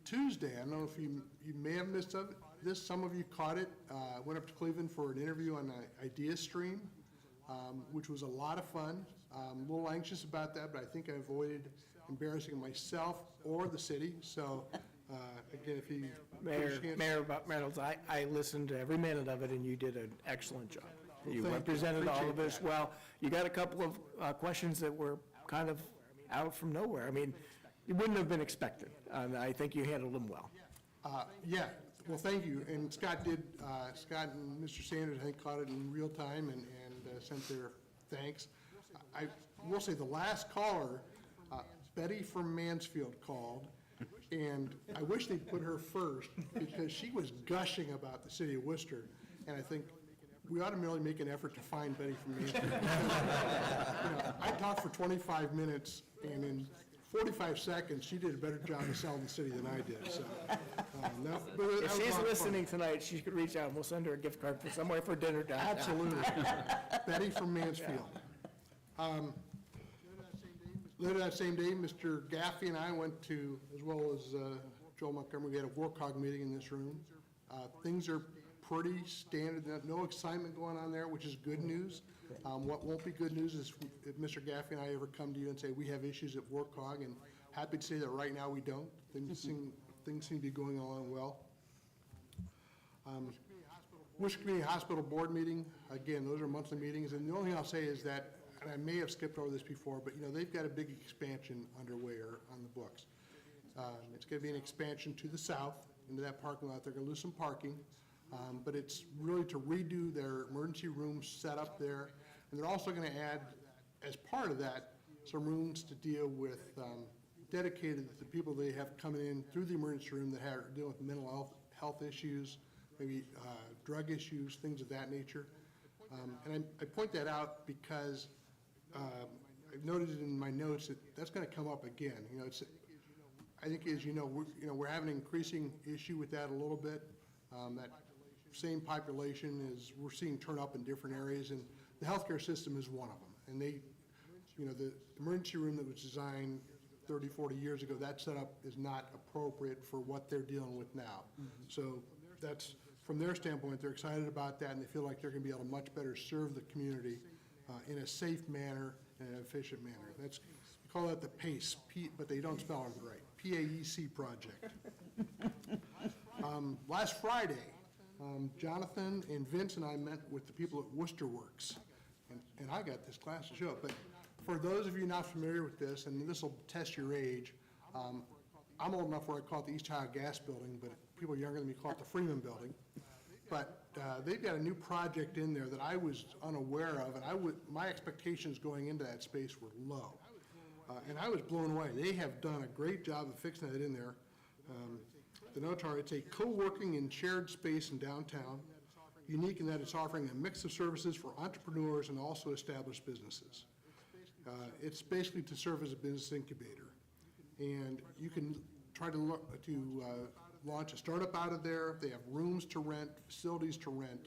[SPEAKER 7] Tuesday, I don't know if you may have missed this, some of you caught it. Went up to Cleveland for an interview on IdeaStream, which was a lot of fun. I'm a little anxious about that, but I think I avoided embarrassing myself or the city, so Again, if you.
[SPEAKER 10] Mayor Reynolds, I listened to every minute of it, and you did an excellent job. You
[SPEAKER 7] thank you.
[SPEAKER 10] represented all of
[SPEAKER 7] Appreciate
[SPEAKER 10] us
[SPEAKER 7] that.
[SPEAKER 10] well. You got a couple of questions that were kind of out from nowhere. I mean, you wouldn't have been expected. I think you handled them well.
[SPEAKER 7] Yeah, well, thank you. And Scott and Mr. Sanders, I think, caught it in real time and sent their thanks. I will say, the last caller, Betty from Mansfield called, and I wish they'd put her first, because she was gushing about the city of Worcester, and I think we ought to merely make an effort to find Betty from Mansfield. I talked for 25 minutes, and in 45 seconds, she did a better job of selling the city than I did, so. No, but that
[SPEAKER 10] If
[SPEAKER 7] was a
[SPEAKER 10] she's
[SPEAKER 7] lot of fun.
[SPEAKER 10] listening tonight, she could reach out, and we'll send her a gift card for somewhere for dinner downtown.
[SPEAKER 7] Absolutely. Betty from Mansfield. Later that same day, Mr. Gaffey and I went to, as well as Joel Montgomery, we had a WorkCog meeting in this room. Things are pretty standard, no excitement going on there, which is good news. What won't be good news is if Mr. Gaffey and I ever come to you and say, we have issues at WorkCog, and happy to say that right now we don't. Things seem to be going along well. Worcester Community Hospital Board meeting, again, those are monthly meetings, and the only thing I'll say is that, and I may have skipped over this before, but they've got a big expansion underway or on the books. It's going to be an expansion to the south, into that parking lot. They're going to lose some parking, but it's really to redo their emergency room set up there, and they're also going to add, as part of that, some rooms to deal with, dedicated to the people they have coming in through the emergency room that are dealing with mental health issues, maybe drug issues, things of that nature. And I point that out because I've noted it in my notes that that's going to come up again. I think, as we're having an increasing issue with that a little bit. That same population we're seeing turn up in different areas, and the healthcare system is one of them. And the emergency room that was designed 30, 40 years ago, that setup is not appropriate for what they're dealing with now. So that's, from their standpoint, they're excited about that, and they feel like they're going to be able to much better serve the community in a safe manner and an efficient manner. We call that the PACE, but they don't spell it right, PAEC project. Last Friday, Jonathan and Vince and I met with the people at Worcester Works, and I got this class to show it, but for those of you not familiar with this, and this will test your age, I'm old enough where I call it the East Ohio Gas Building, but people younger than me call it the Freeman Building. But they've got a new project in there that I was unaware of, and my expectations going into that space were low. And I was blown away. They have done a great job of fixing that in there. The notes are, it's a co-working and shared space in downtown, unique in that it's offering a mix of services for entrepreneurs and also established businesses. It's basically to serve as a business incubator. And you can try to launch a startup out of there. They have rooms to rent, facilities to rent,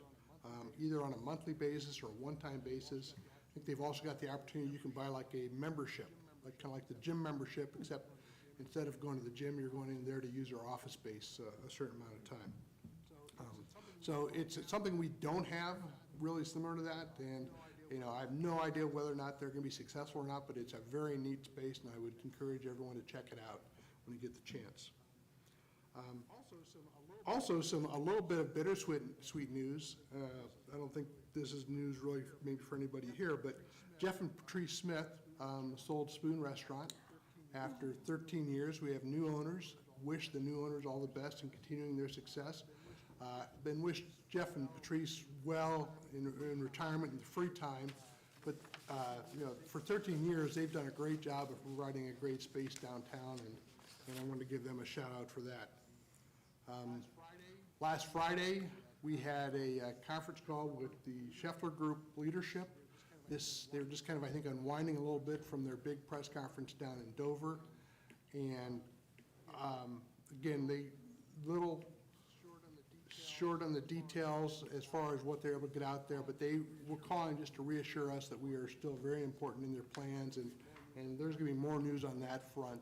[SPEAKER 7] either on a monthly basis or a one-time basis. I think they've also got the opportunity, you can buy like a membership, kind of like the gym membership, except instead of going to the gym, you're going in there to use their office space a certain amount of time. So it's something we don't have really similar to that, and I have no idea whether or not they're going to be successful or not, but it's a very neat space, and I would encourage everyone to check it out when you get the chance. Also, a little bit of bittersweet news. I don't think this is news really maybe for anybody here, but Jeff and Patrice Smith sold Spoon Restaurant. After 13 years, we have new owners. Wish the new owners all the best in continuing their success. Been wished Jeff and Patrice well in retirement and free time, but for 13 years they've done a great job of providing a great space downtown, and I want to give them a shout out for that. Last Friday we had a conference call with the Scheffler Group leadership. They're just kind of, I think, unwinding a little bit from their big press conference down in Dover, and again, they little short on the details as far as what they're able to get out there, but they were calling just to reassure us that we are still very important in their plans, and there's going to be more news on that front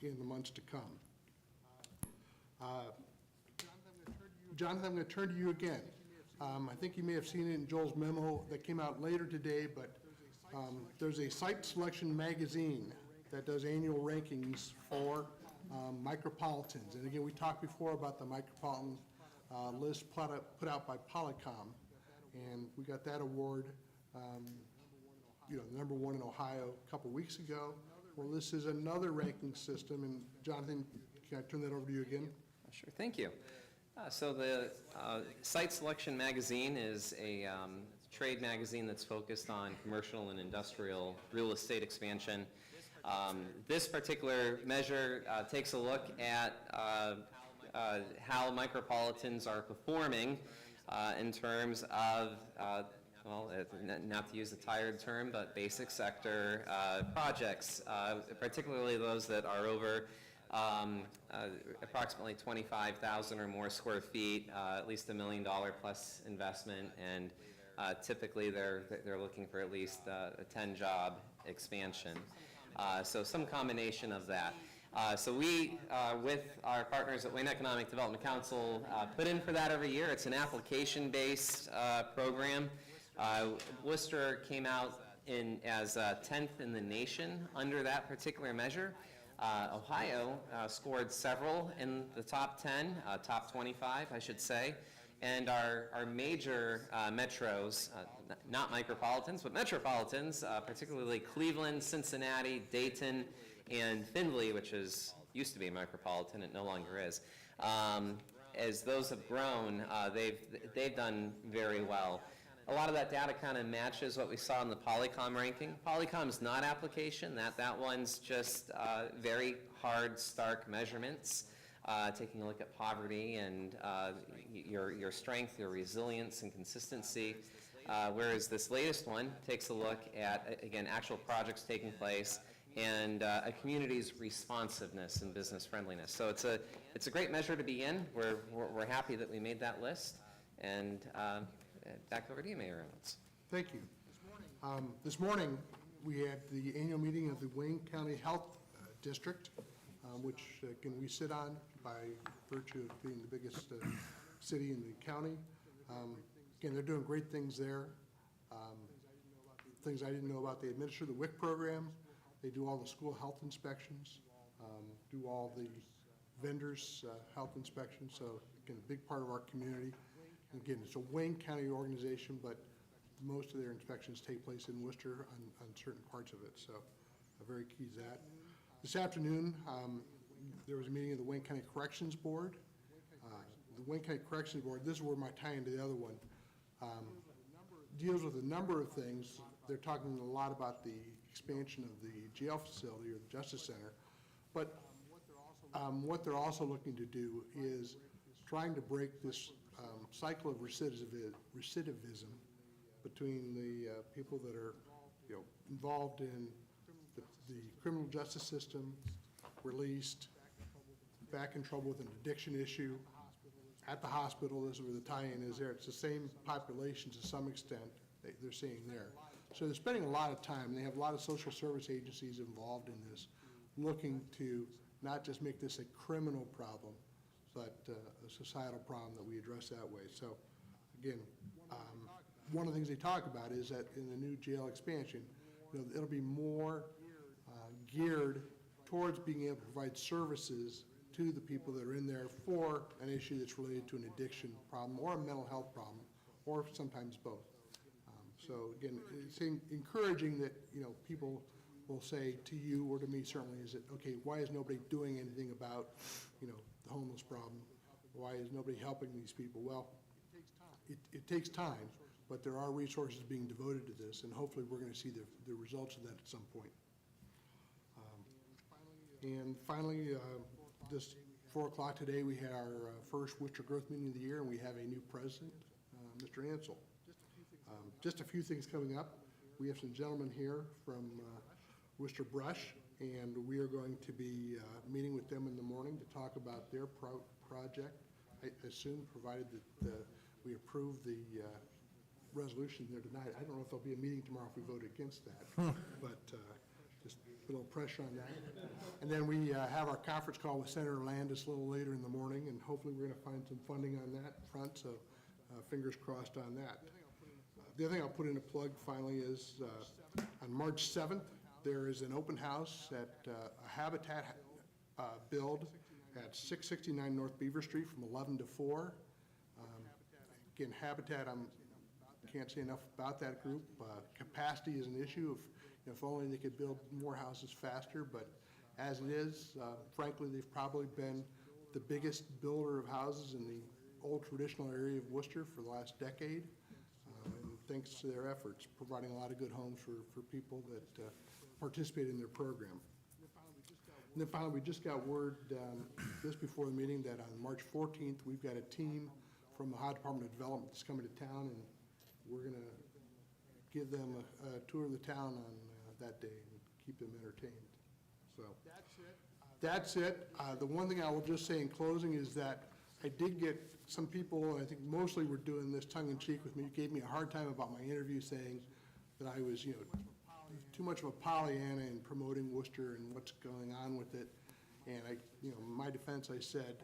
[SPEAKER 7] in the months to come. Jonathan, I'm going to turn to you again. I think you may have seen it in Joel's memo that came out later today, but there's a site selection magazine that does annual rankings for Micropolitans. And again, we talked before about the micropolitan list put out by Polycom, and we got that award, number one in Ohio a couple weeks ago. Well, this is another ranking system, and Jonathan, can I turn that over to you again?
[SPEAKER 11] Sure, thank you. So the Site Selection Magazine is a trade magazine that's focused on commercial and industrial real estate expansion. This particular measure takes a look at how micropolitans are performing in terms of, not to use a tired term, but basic sector projects, particularly those that are over approximately 25,000 or more square feet, at least $1 million plus investment, and typically they're looking for at least a 10-job expansion. So some combination of that. So we, with our partners at Wayne Economic Development Council, put in for that every year. It's an application-based program. Worcester came out as 10th in the nation under that particular measure. Ohio scored several in the top 10, top 25, I should say. And our major metros, not micropolitans, but metropolitans, particularly Cleveland, Cincinnati, Dayton, and Findlay, which used to be a micropolitan, it no longer is. As those have grown, they've done very well. A lot of that data kind of matches what we saw in the Polycom ranking. Polycom's not application, that one's just very hard, stark measurements, taking a look at poverty and your strength, your resilience and consistency, whereas this latest one takes a look at, again, actual projects taking place and a community's responsiveness and business friendliness. So it's a great measure to be in. We're happy that we made that list. And back over to you, Mayor Reynolds.
[SPEAKER 7] Thank you. This morning, we had the annual meeting of the Wayne County Health District, which again, we sit on by virtue of being the biggest city in the county. Again, they're doing great things there. Things I didn't know about, they administer the WIC program, they do all the school health inspections, do all the vendors' health inspections, so again, a big part of our community. And again, it's a Wayne County organization, but most of their inspections take place in Worcester on certain parts of it, so very key to that. This afternoon, there was a meeting of the Wayne County Corrections Board. The Wayne County Corrections Board, this is where my tie into the other one, deals with a number of things. They're talking a lot about the expansion of the jail facility or the Justice Center, but what they're also looking to do is trying to break this cycle of recidivism between the people that are involved in the criminal justice system, released, back in trouble with an addiction issue, at the hospital. This is where the tie-in is there. It's the same population to some extent they're seeing there. So they're spending a lot of time. They have a lot of social service agencies involved in this, looking to not just make this a criminal problem, but a societal problem that we address that way. So again, one of the things they talk about is that in the new jail expansion, it'll be more geared towards being able to provide services to the people that are in there for an issue that's related to an addiction problem or a mental health problem, or sometimes both. So again, it's encouraging that people will say to you or to me certainly is that, okay, why is nobody doing anything about the homeless problem? Why is nobody helping these people? Well, it takes time, but there are resources being devoted to this, and hopefully we're going to see the results of that at some point. And finally, just 4 o'clock today, we had our first Worcester Growth Meeting of the year, and we have a new president, Mr. Ansel. Just a few things coming up. We have some gentlemen here from Worcester Brush, and we are going to be meeting with them in the morning to talk about their project, I assume, provided that we approve the resolution there tonight. I don't know if there'll be a meeting tomorrow if we vote against that, but just a little pressure on that. And then we have our conference call with Senator Landis a little later in the morning, and hopefully we're going to find some funding on that front, so fingers crossed on that. The other thing I'll put in a plug finally is on March 7th, there is an open house at a Habitat build at 669 North Beaver Street from 11 to 4. Again, Habitat, can't say enough about that group. Capacity is an issue. If only they could build more houses faster, but as it is, frankly, they've probably been the biggest builder of houses in the old traditional area of Worcester for the last decade. And thanks to their efforts, providing a lot of good homes for people that participate in their program. And then finally, we just got word just before the meeting that on March 14th, we've got a team from the Ohio Department of Development that's coming to town, and we're going to give them a tour of the town on that day and keep them entertained. So that's it. The one thing I will just say in closing is that I did get some people, and I think mostly were doing this tongue-in-cheek with me, gave me a hard time about my interview, saying that I was, too much of a Pollyanna in promoting Worcester and what's going on with it. And in my defense, I said,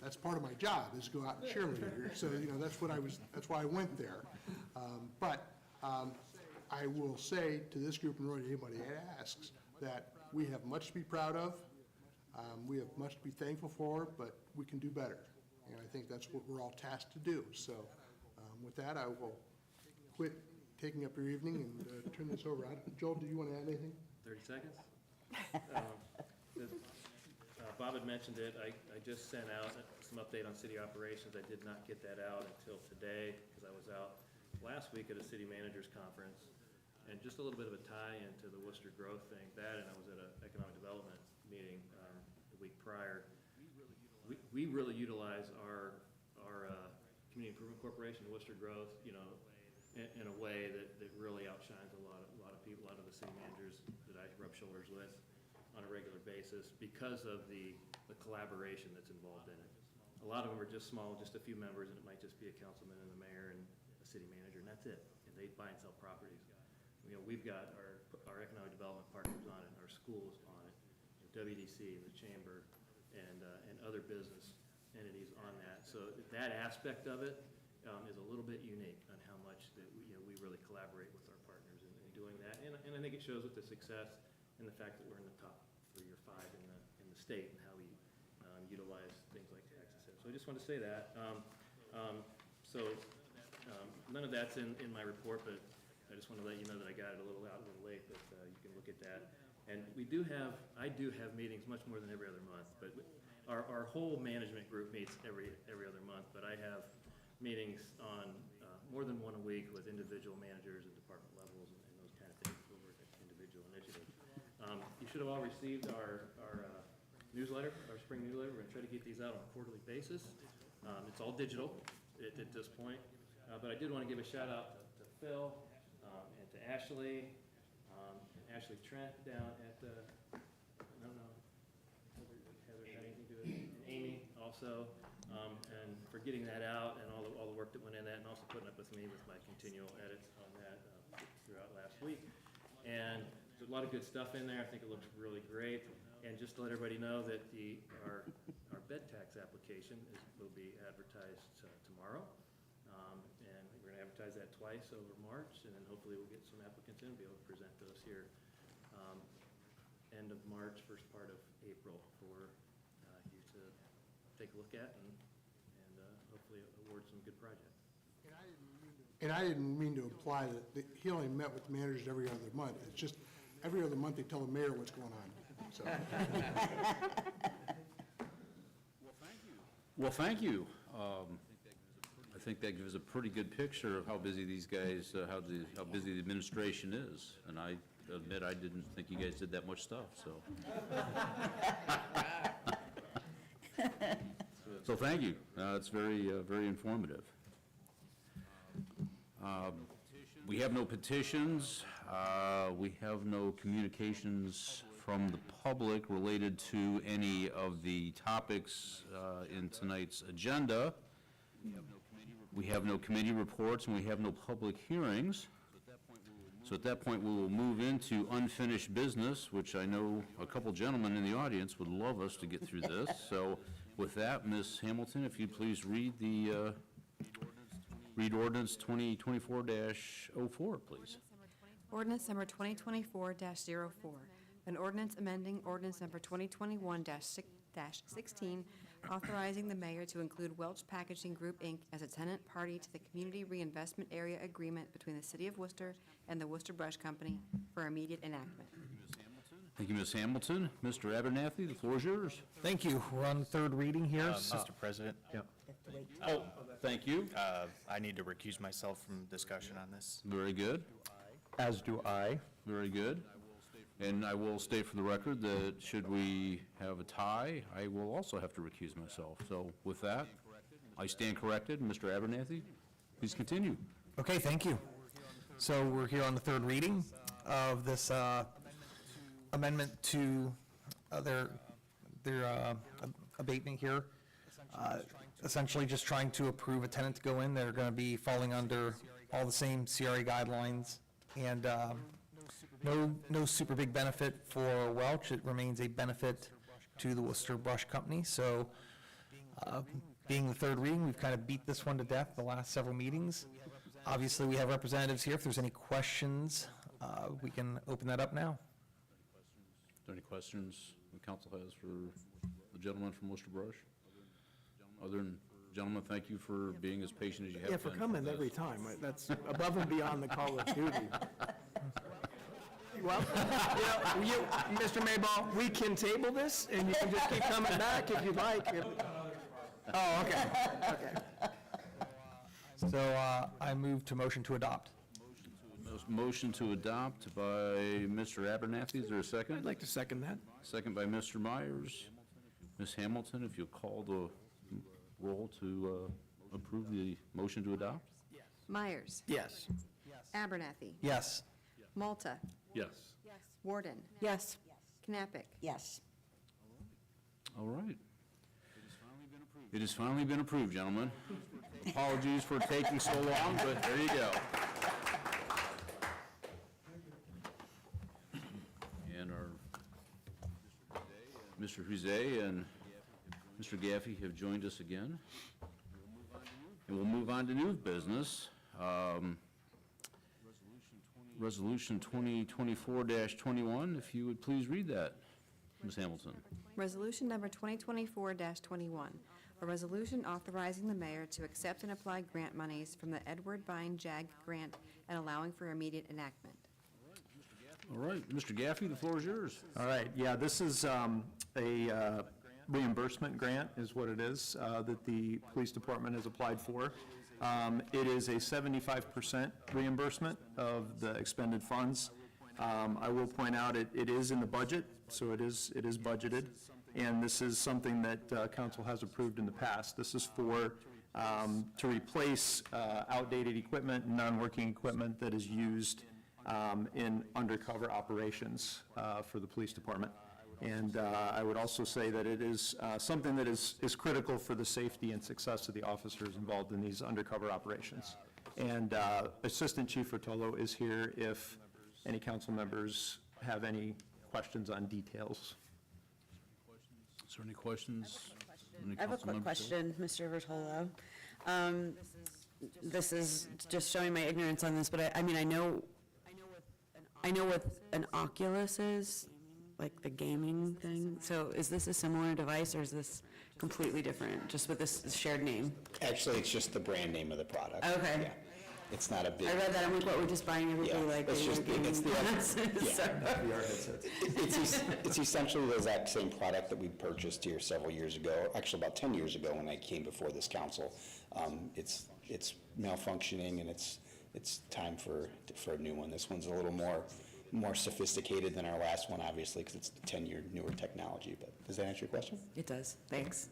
[SPEAKER 7] that's part of my job, is go out and cheerleader. So, that's why I went there. But I will say to this group, and really anybody asks, that we have much to be proud of. We have much to be thankful for, but we can do better. And I think that's what we're all tasked to do. So with that, I will quit taking up your evening and turn this over. Joel, do you want to add anything?
[SPEAKER 5] 30 seconds? Bob had mentioned it. I just sent out some update on city operations. I did not get that out until today because I was out last week at a city managers conference. And just a little bit of a tie into the Worcester growth thing. That, and I was at an economic development meeting the week prior. We really utilize our Community Improvement Corporation, Worcester Growth, in a way that really outshines a lot of people, a lot of the city managers that I rub shoulders with on a regular basis because of the collaboration that's involved in it. A lot of them are just small, just a few members, and it might just be a councilman and the mayor and a city manager, and that's it. And they buy and sell properties. We've got our economic development partners on it, our schools on it, WDC, the chamber, and other business entities on that. So that aspect of it is a little bit unique on how much that we really collaborate with our partners in doing that. And I think it shows with the success and the fact that we're in the top 3 or 5 in the state and how we utilize things like tax incentives. So I just want to say that. None of that's in my report, but I just want to let you know that I got it a little late, but you can look at that. And I do have meetings much more than every other month, but our whole management group meets every other month, but I have meetings on more than one a week with individual managers at department levels and those kind of things. We'll work at individual initiatives. You should have all received our newsletter, our spring newsletter. We're going to try to get these out on a quarterly basis. It's all digital at this point, but I did want to give a shout out to Phil and to Ashley, and Ashley Trent down at the, I don't know, Heather had anything to do with it, and Amy also, and for getting that out and all the work that went in that, and also putting up with me with my continual edits on that throughout last week. And there's a lot of good stuff in there. I think it looks really great. And just to let everybody know that our bed tax application will be advertised tomorrow. And we're going to advertise that twice over March, and then hopefully we'll get some applicants in and be able to present those here end of March, first part of April for you to take a look at and hopefully award some good projects.
[SPEAKER 7] And I didn't mean to imply that he only met with managers every other month. It's just every other month they tell the mayor what's going on. So.
[SPEAKER 8] Well, thank you. I think that gives a pretty good picture of how busy these guys, how busy the administration is. And I admit I didn't think you guys did that much stuff, so. So thank you. It's very informative. We have no petitions. We have no communications from the public related to any of the topics in tonight's agenda. We have no committee reports, and we have no public hearings. So at that point, we will move into unfinished business, which I know a couple gentlemen in the audience would love us to get through this. So with that, Ms. Hamilton, if you'd please read the read ordinance 2024-04, please.
[SPEAKER 9] Ordinance number 2024-04, An ordinance amending ordinance number 2021-16, authorizing the mayor to include Welch Packaging Group, Inc. as a tenant party to the Community Reinvestment Area Agreement between the City of Worcester and the Worcester Brush Company for immediate enactment.
[SPEAKER 8] Thank you, Ms. Hamilton. Mr. Abernathy, the floor is yours.
[SPEAKER 10] Thank you. We're on the third reading here.
[SPEAKER 12] Mr. President,
[SPEAKER 8] Oh, thank you.
[SPEAKER 12] I need to recuse myself from discussion on this.
[SPEAKER 8] Very good.
[SPEAKER 10] As do I.
[SPEAKER 8] Very good. And I will state for the record that should we have a tie, I will also have to recuse myself. So with that, I stand corrected. Mr. Abernathy, please continue.
[SPEAKER 10] Okay, thank you. So we're here on the third reading of this amendment to their abatement here. Essentially just trying to approve a tenant to go in. They're going to be falling under all the same CRA guidelines. And no super big benefit for Welch. It remains a benefit to the Worcester Brush Company. So being the third reading, we've kind of beat this one to death the last several meetings. Obviously, we have representatives here. If there's any questions, we can open that up now.
[SPEAKER 8] Are there any questions the council has for the gentleman from Worcester Brush? Other than, gentlemen, thank you for being as patient as you have been.
[SPEAKER 10] Yeah, for coming every time. That's above and beyond the call of duty. Well, Mr. Mayball, we can table this, and you can just keep coming back if you'd like. Oh, okay, okay. So I move to motion to adopt.
[SPEAKER 8] Motion to adopt by Mr. Abernathy. Is there a second?
[SPEAKER 10] I'd like to second that.
[SPEAKER 8] Second by Mr. Myers. Ms. Hamilton, if you'll call the roll to approve the motion to adopt?
[SPEAKER 9] Myers.
[SPEAKER 10] Yes.
[SPEAKER 9] Abernathy.
[SPEAKER 10] Yes.
[SPEAKER 9] Malta.
[SPEAKER 5] Yes.
[SPEAKER 9] Warden.
[SPEAKER 2] Yes.
[SPEAKER 9] Knappich.
[SPEAKER 6] Yes.
[SPEAKER 8] All right. It has finally been approved, gentlemen. Apologies for taking so long, but there you go. And our Mr. Huzet and Mr. Gaffey have joined us again. And we'll move on to new business. Resolution 2024-21, if you would please read that, Ms. Hamilton.
[SPEAKER 9] Resolution number 2024-21, a resolution authorizing the mayor to accept and apply grant monies from the Edward Vine JAG grant and allowing for immediate enactment.
[SPEAKER 8] All right, Mr. Gaffey, the floor is yours.
[SPEAKER 13] All right, yeah, this is a reimbursement grant is what it is that the police department has applied for. It is a 75% reimbursement of the expended funds. I will point out it is in the budget, so it is budgeted, and this is something that council has approved in the past. This is for to replace outdated equipment and non-working equipment that is used in undercover operations for the police department. And I would also say that it is something that is critical for the safety and success of the officers involved in these undercover operations. And Assistant Chief Rotolo is here if any council members have any questions on details.
[SPEAKER 8] Is there any questions? Any
[SPEAKER 14] I have a
[SPEAKER 8] council
[SPEAKER 14] quick
[SPEAKER 8] members?
[SPEAKER 14] question, Mr. Rotolo. This is just showing my ignorance on this, but I mean, I know what an Oculus is, like the gaming thing. So is this a similar device, or is this completely different, just with this shared name?
[SPEAKER 3] Actually, it's just the brand name of the product.
[SPEAKER 14] Okay.
[SPEAKER 3] Yeah. It's not a big.
[SPEAKER 14] I read that, I'm like, what, we're just buying everybody
[SPEAKER 3] Yeah,
[SPEAKER 14] like
[SPEAKER 3] it's
[SPEAKER 14] video
[SPEAKER 3] just-
[SPEAKER 14] gaming
[SPEAKER 3] it's the-
[SPEAKER 14] glasses?
[SPEAKER 3] It's essentially the exact same product that we purchased here several years ago, actually about 10 years ago when I came before this council. It's malfunctioning, and it's time for a new one. This one's a little more sophisticated than our last one, obviously, because it's 10-year newer technology. But does that answer your question?
[SPEAKER 14] It does, thanks.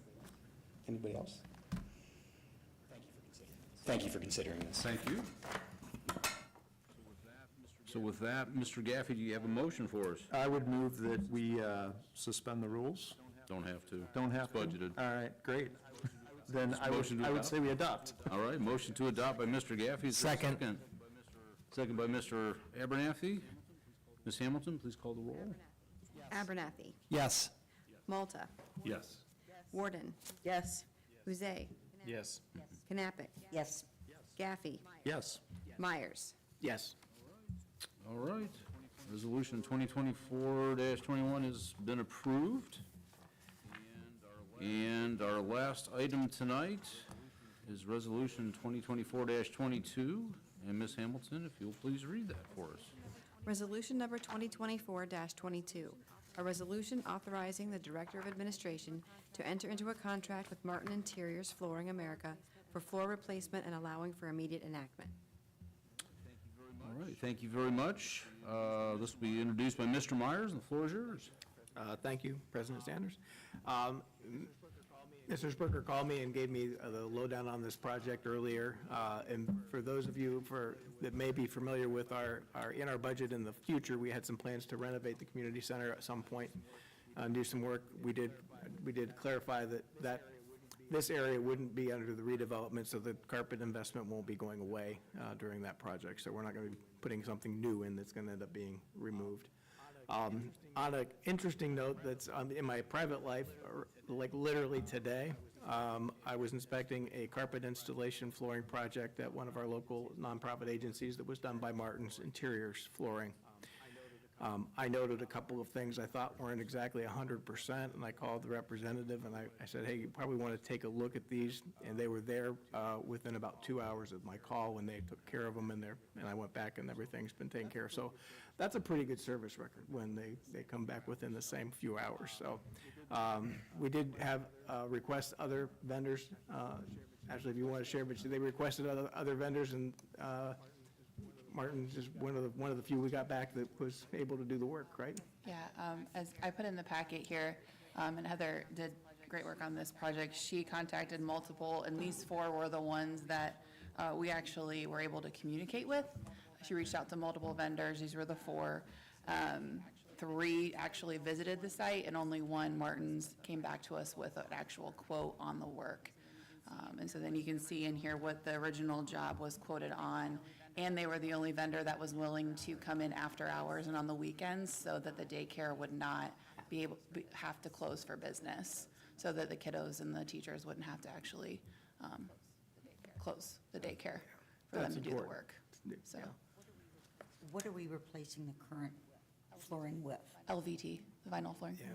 [SPEAKER 3] Anybody else? Thank you for considering this.
[SPEAKER 8] Thank you. So with that, Mr. Gaffey, do you have a motion for us?
[SPEAKER 13] I would move that we suspend the rules.
[SPEAKER 8] Don't have to.
[SPEAKER 13] Don't have to?
[SPEAKER 8] It's budgeted.
[SPEAKER 13] All right, great. Then
[SPEAKER 8] Motion to
[SPEAKER 13] I would
[SPEAKER 8] adopt?
[SPEAKER 13] say we adopt.
[SPEAKER 8] All right, motion to adopt by Mr. Gaffey. Is there a
[SPEAKER 10] Second.
[SPEAKER 8] Second by Mr. Abernathy. Ms. Hamilton, please call the roll.
[SPEAKER 9] Abernathy.
[SPEAKER 10] Yes.
[SPEAKER 9] Malta.
[SPEAKER 5] Yes.
[SPEAKER 9] Warden.
[SPEAKER 14] Yes.
[SPEAKER 9] Huzet.
[SPEAKER 12] Yes.
[SPEAKER 9] Knappich.
[SPEAKER 6] Yes.
[SPEAKER 9] Gaffey.
[SPEAKER 13] Yes.
[SPEAKER 9] Myers.
[SPEAKER 10] Yes.
[SPEAKER 8] All right. Resolution 2024-21 has been approved. And our last item tonight is Resolution 2024-22. And Ms. Hamilton, if you'll please read that for us.
[SPEAKER 9] Resolution number 2024-22, a resolution authorizing the Director of Administration to enter into a contract with Martin Interiors Flooring America for floor replacement and allowing for immediate enactment.
[SPEAKER 8] All right, thank you very much. This will be introduced by Mr. Myers, and the floor is yours.
[SPEAKER 15] Thank you, President Sanders. Mr. Spricker called me and gave me the lowdown on this project earlier. And for those of you that may be familiar with in our budget in the future, we had some plans to renovate the community center at some point, do some work. We did clarify that this area wouldn't be under the redevelopment, so the carpet investment won't be going away during that project. So we're not going to be putting something new in that's going to end up being removed. On an interesting note, that's in my private life, like literally today, I was inspecting a carpet installation flooring project at one of our local nonprofit agencies that was done by Martin's Interiors Flooring. I noted a couple of things I thought weren't exactly 100%, and I called the representative and I said, hey, you probably want to take a look at these, and they were there within about 2 hours of my call when they took care of them, and I went back and everything's been taken care of. So that's a pretty good service record when they come back within the same few hours. So we did have requests other vendors, actually, if you want to share, but they requested other vendors, and Martin's is one of the few we got back that was able to do the work, right?
[SPEAKER 16] Yeah, as I put in the packet here, and Heather did great work on this project. She contacted multiple, and these 4 were the ones that we actually were able to communicate with. She reached out to multiple vendors. These were the 4. 3 actually visited the site, and only 1, Martin's, came back to us with an actual quote on the work. And so then you can see in here what the original job was quoted on, and they were the only vendor that was willing to come in after hours and on the weekends so that the daycare would not have to close for business, so that the kiddos and the teachers wouldn't have to actually close the daycare for them to do the work. So
[SPEAKER 6] What are we replacing the current flooring with?
[SPEAKER 16] LVT, the vinyl flooring.
[SPEAKER 15] Yeah.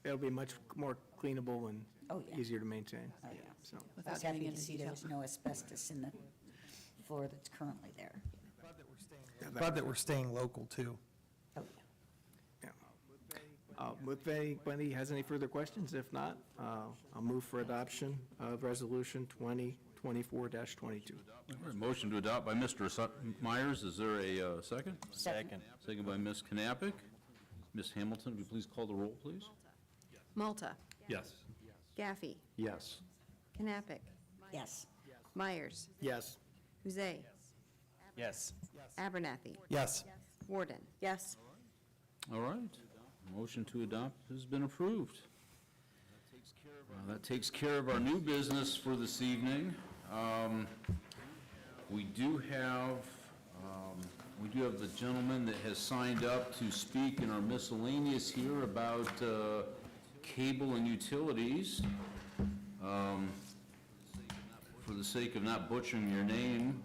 [SPEAKER 15] It'll be much more cleanable and
[SPEAKER 6] Oh, yeah.
[SPEAKER 15] easier to maintain.
[SPEAKER 6] Oh, yeah.
[SPEAKER 15] So,
[SPEAKER 6] I
[SPEAKER 16] Without
[SPEAKER 6] was
[SPEAKER 16] getting
[SPEAKER 6] happy
[SPEAKER 16] into
[SPEAKER 6] to see
[SPEAKER 16] detail.
[SPEAKER 6] there was no asbestos in the floor that's currently there.
[SPEAKER 10] Glad that we're staying local, too.
[SPEAKER 6] Oh,
[SPEAKER 15] yeah. If anybody has any further questions, if not, I'll move for adoption of Resolution 2024-22.
[SPEAKER 8] All right, motion to adopt by Mr. Myers. Is there a second?
[SPEAKER 6] Second.
[SPEAKER 8] Second by Ms. Knappich. Ms. Hamilton, would you please call the roll, please?
[SPEAKER 9] Malta.
[SPEAKER 5] Yes.
[SPEAKER 9] Gaffey.
[SPEAKER 13] Yes.
[SPEAKER 9] Knappich.
[SPEAKER 6] Yes.
[SPEAKER 9] Myers.
[SPEAKER 15] Yes.
[SPEAKER 9] Huzay.
[SPEAKER 12] Yes.
[SPEAKER 9] Abernathy.
[SPEAKER 10] Yes.
[SPEAKER 9] Warden.
[SPEAKER 14] Yes.
[SPEAKER 8] All right, motion to adopt has been approved. That takes care of our new business for this evening. We do have the gentleman that has signed up to speak in our miscellaneous here about cable and utilities. For the sake of not butchering your name,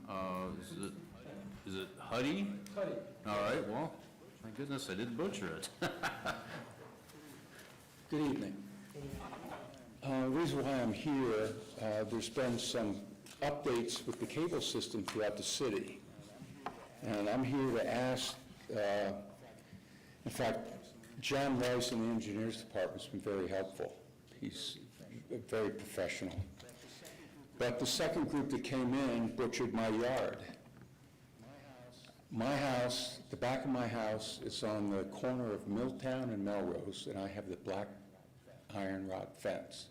[SPEAKER 8] is it Huddy? Huddy. All right, well, thank goodness I didn't butcher it.
[SPEAKER 17] Good evening. The reason why I'm here, there's been some updates with the cable system throughout the city. And I'm here to ask, in fact, John Rice in the engineers department's been very helpful. He's very professional. But the second group that came in butchered my yard. My house, the back of my house, is on the corner of Milltown and Melrose, and I have the black iron rod fence.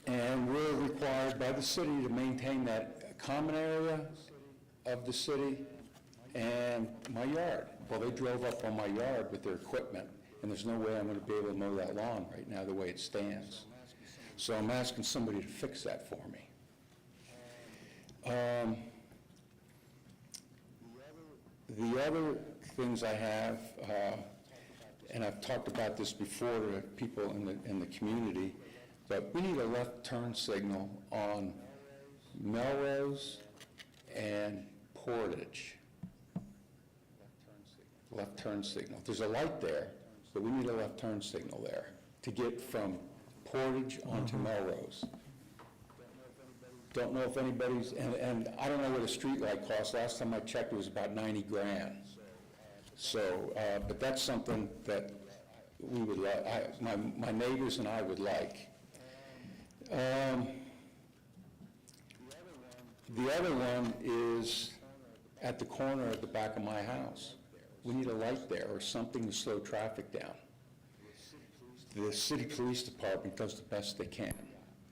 [SPEAKER 17] And we're required by the city to maintain that common area of the city and my yard. Well, they drove up on my yard with their equipment, and there's no way I'm going to be able to mow that lawn right now the way it stands. So I'm asking somebody to fix that for me. The other things I have, and I've talked about this before to people in the community, but we need a left turn signal on Melrose and Portage. left turn signal. There's a light there, but we need a left turn signal there to get from Portage onto Melrose. Don't know if anybody's, and I don't know what a street light costs. Last time I checked, it was about 90 grand. So, but that's something that we would like, my neighbors and I would like. The other one is at the corner at the back of my house. We need a light there or something to slow traffic down. The city police department does the best they can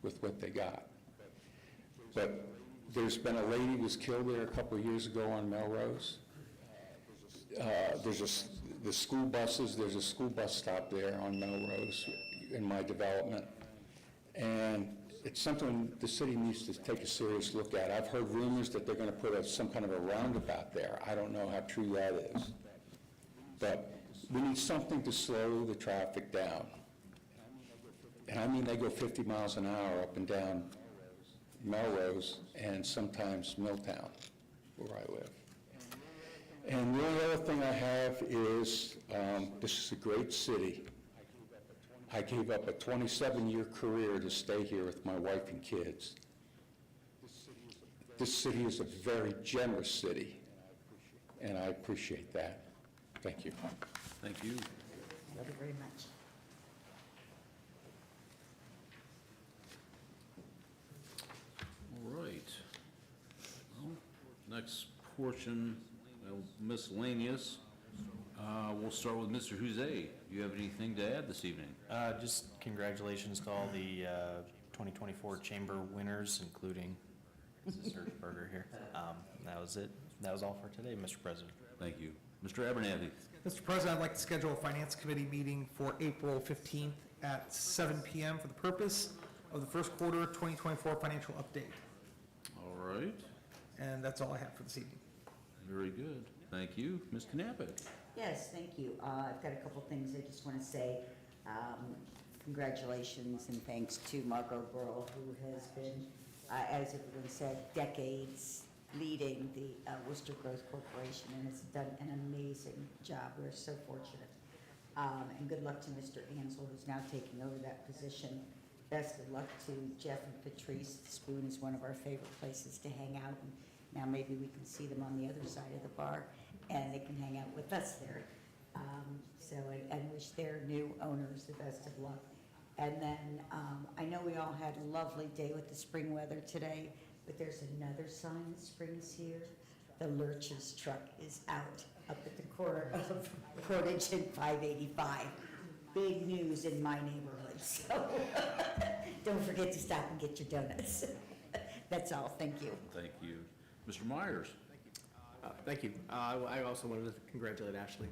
[SPEAKER 17] with what they got. But there's been a lady who was killed there a couple of years ago on Melrose. There's the school buses, there's a school bus stop there on Melrose in my development. And it's something the city needs to take a serious look at. I've heard rumors that they're going to put some kind of a roundabout there. I don't know how true that is. But we need something to slow the traffic down. And I mean, they go 50 miles an hour up and down Melrose and sometimes Milltown, where I live. And the only other thing I have is, this is a great city. I gave up a 27-year career to stay here with my wife and kids. This city is a very generous city, and I appreciate that. Thank you.
[SPEAKER 8] Thank you.
[SPEAKER 6] Love you very much.
[SPEAKER 8] All right. Well, next portion, miscellaneous. We'll start with Mr. Huzay. Do you have anything to add this evening?
[SPEAKER 12] Just congratulations to all the 2024 chamber winners, including Mrs. Hirschberger here. That was it. That was all for today, Mr. President.
[SPEAKER 8] Thank you. Mr. Abernathy.
[SPEAKER 10] Mr. President, I'd like to schedule a Finance Committee meeting for April 15th at 7 p.m. for the purpose of the first quarter 2024 financial update.
[SPEAKER 8] All right.
[SPEAKER 10] And that's all I have for this evening.
[SPEAKER 8] Very good. Thank you. Ms. Knappich.
[SPEAKER 6] Yes, thank you. I've got a couple things I just want to say. Congratulations and thanks to Margot Burrell, who has been, as everyone said, decades leading the Worcester Growth Corporation and has done an amazing job. We're so fortunate. And good luck to Mr. Ansel, who's now taking over that position. Best of luck to Jeff and Patrice. Spoon is one of our favorite places to hang out. And now maybe we can see them on the other side of the bar and they can hang out with us there. And wish their new owners the best of luck. And then I know we all had a lovely day with the spring weather today, but there's another sign that spring is here. The Lurch's truck is out up at the corner of Portage and 585. Big news in my neighborhood, so don't forget to stop and get your donuts. That's all, thank you.
[SPEAKER 8] Thank you. Mr. Myers.
[SPEAKER 15] Thank you. I also wanted to congratulate Ashley.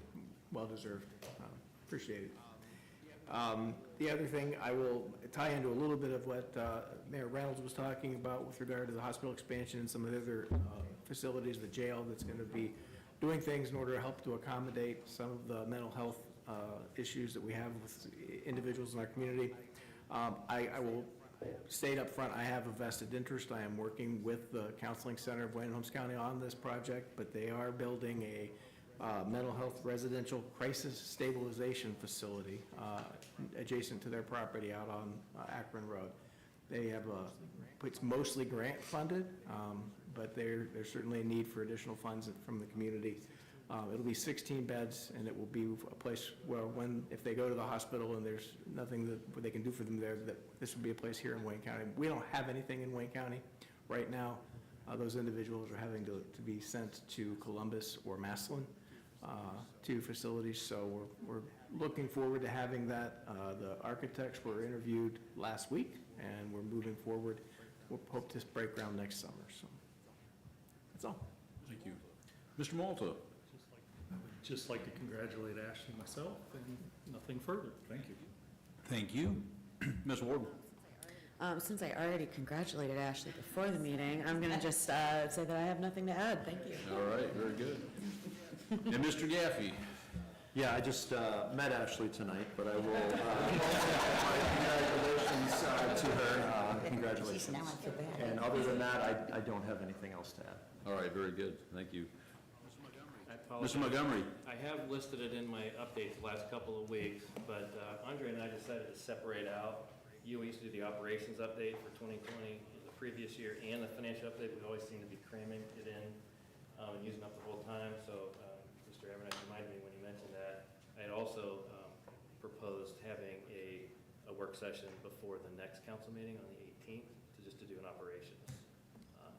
[SPEAKER 15] Well deserved. Appreciate it. The other thing, I will tie into a little bit of what Mayor Reynolds was talking about with regard to the hospital expansion and some of the other facilities, the jail that's going to be doing things in order to help to accommodate some of the mental health issues that we have with individuals in our community. I will state up front, I have a vested interest. I am working with the Counseling Center of Wayne and Holmes County on this project, but they are building a mental health residential crisis stabilization facility adjacent to their property out on Akron Road. They have it's mostly grant funded, but there's certainly a need for additional funds from the community. It'll be 16 beds, and it will be a place where if they go to the hospital and there's nothing that they can do for them there, that this would be a place here in Wayne County. We don't have anything in Wayne County right now. Those individuals are having to be sent to Columbus or Massillon, to facilities, so we're looking forward to having that. The architects were interviewed last week, and we're moving forward. We'll hope to break ground next summer, so that's all.
[SPEAKER 8] Thank you. Mr. Malta.
[SPEAKER 5] I would just like to congratulate Ashley myself and nothing further. Thank you.
[SPEAKER 8] Thank you. Ms. Ward.
[SPEAKER 14] Since I already congratulated Ashley before the meeting, I'm going to just say that I have nothing to add. Thank you.
[SPEAKER 8] All right, very good. And Mr. Gaffey.
[SPEAKER 13] Yeah, I just met Ashley tonight, but I will my congratulations to her. Congratulations.
[SPEAKER 6] Now I feel bad.
[SPEAKER 13] And other than that, I don't have anything else to add.
[SPEAKER 8] All right, very good. Thank you.
[SPEAKER 5] apologize.
[SPEAKER 8] Mr. Montgomery?
[SPEAKER 5] I have listed it in my updates the last couple of weeks, but Andre and I decided to separate out. We used to do the operations update for 2020, the previous year, and the financial update. We always seem to be cramming it in and using up the whole time. So Mr. Abernathy reminded me when he mentioned that. I had also proposed having a work session before the next council meeting on the 18th to do an operations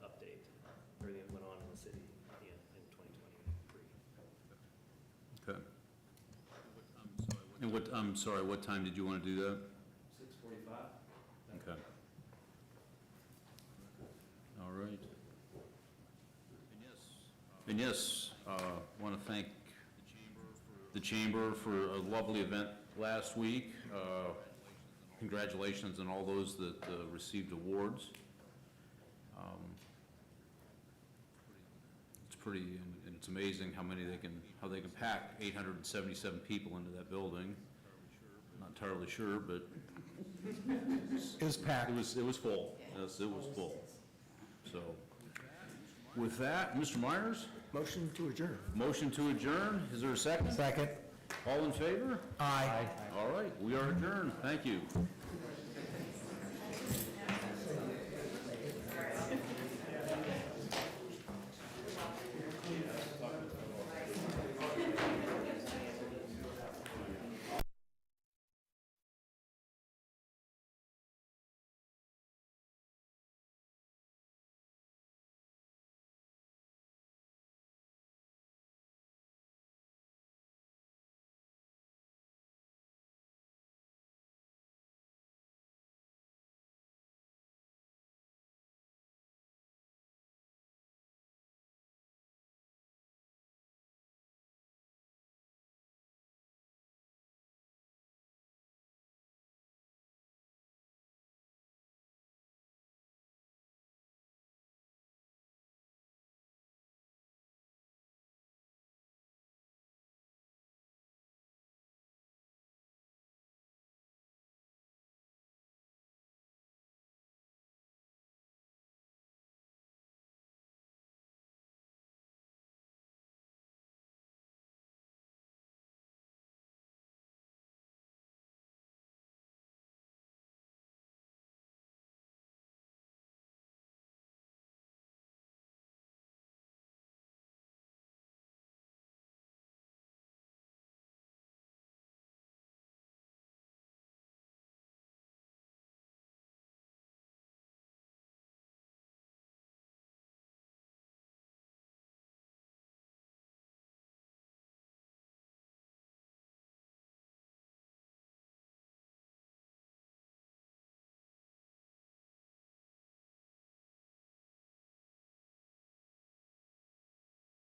[SPEAKER 5] update, everything that went on in the city in 2023.
[SPEAKER 8] Okay. And I'm sorry, what time did you want to do that?
[SPEAKER 5] 6:45.
[SPEAKER 8] Okay. All right. And yes, want to thank the Chamber for a lovely event last week. Congratulations on all those that received awards. It's pretty, and it's amazing how they can pack 877 people into that building. Not entirely sure, but
[SPEAKER 10] It was packed.
[SPEAKER 8] it was full. Yes, it was full. So, with that, Mr. Myers,
[SPEAKER 15] Motion to adjourn.
[SPEAKER 8] motion to adjourn. Is there a second?
[SPEAKER 10] Second.
[SPEAKER 8] All in favor?
[SPEAKER 10] Aye.
[SPEAKER 8] All right, we are adjourned. Thank you.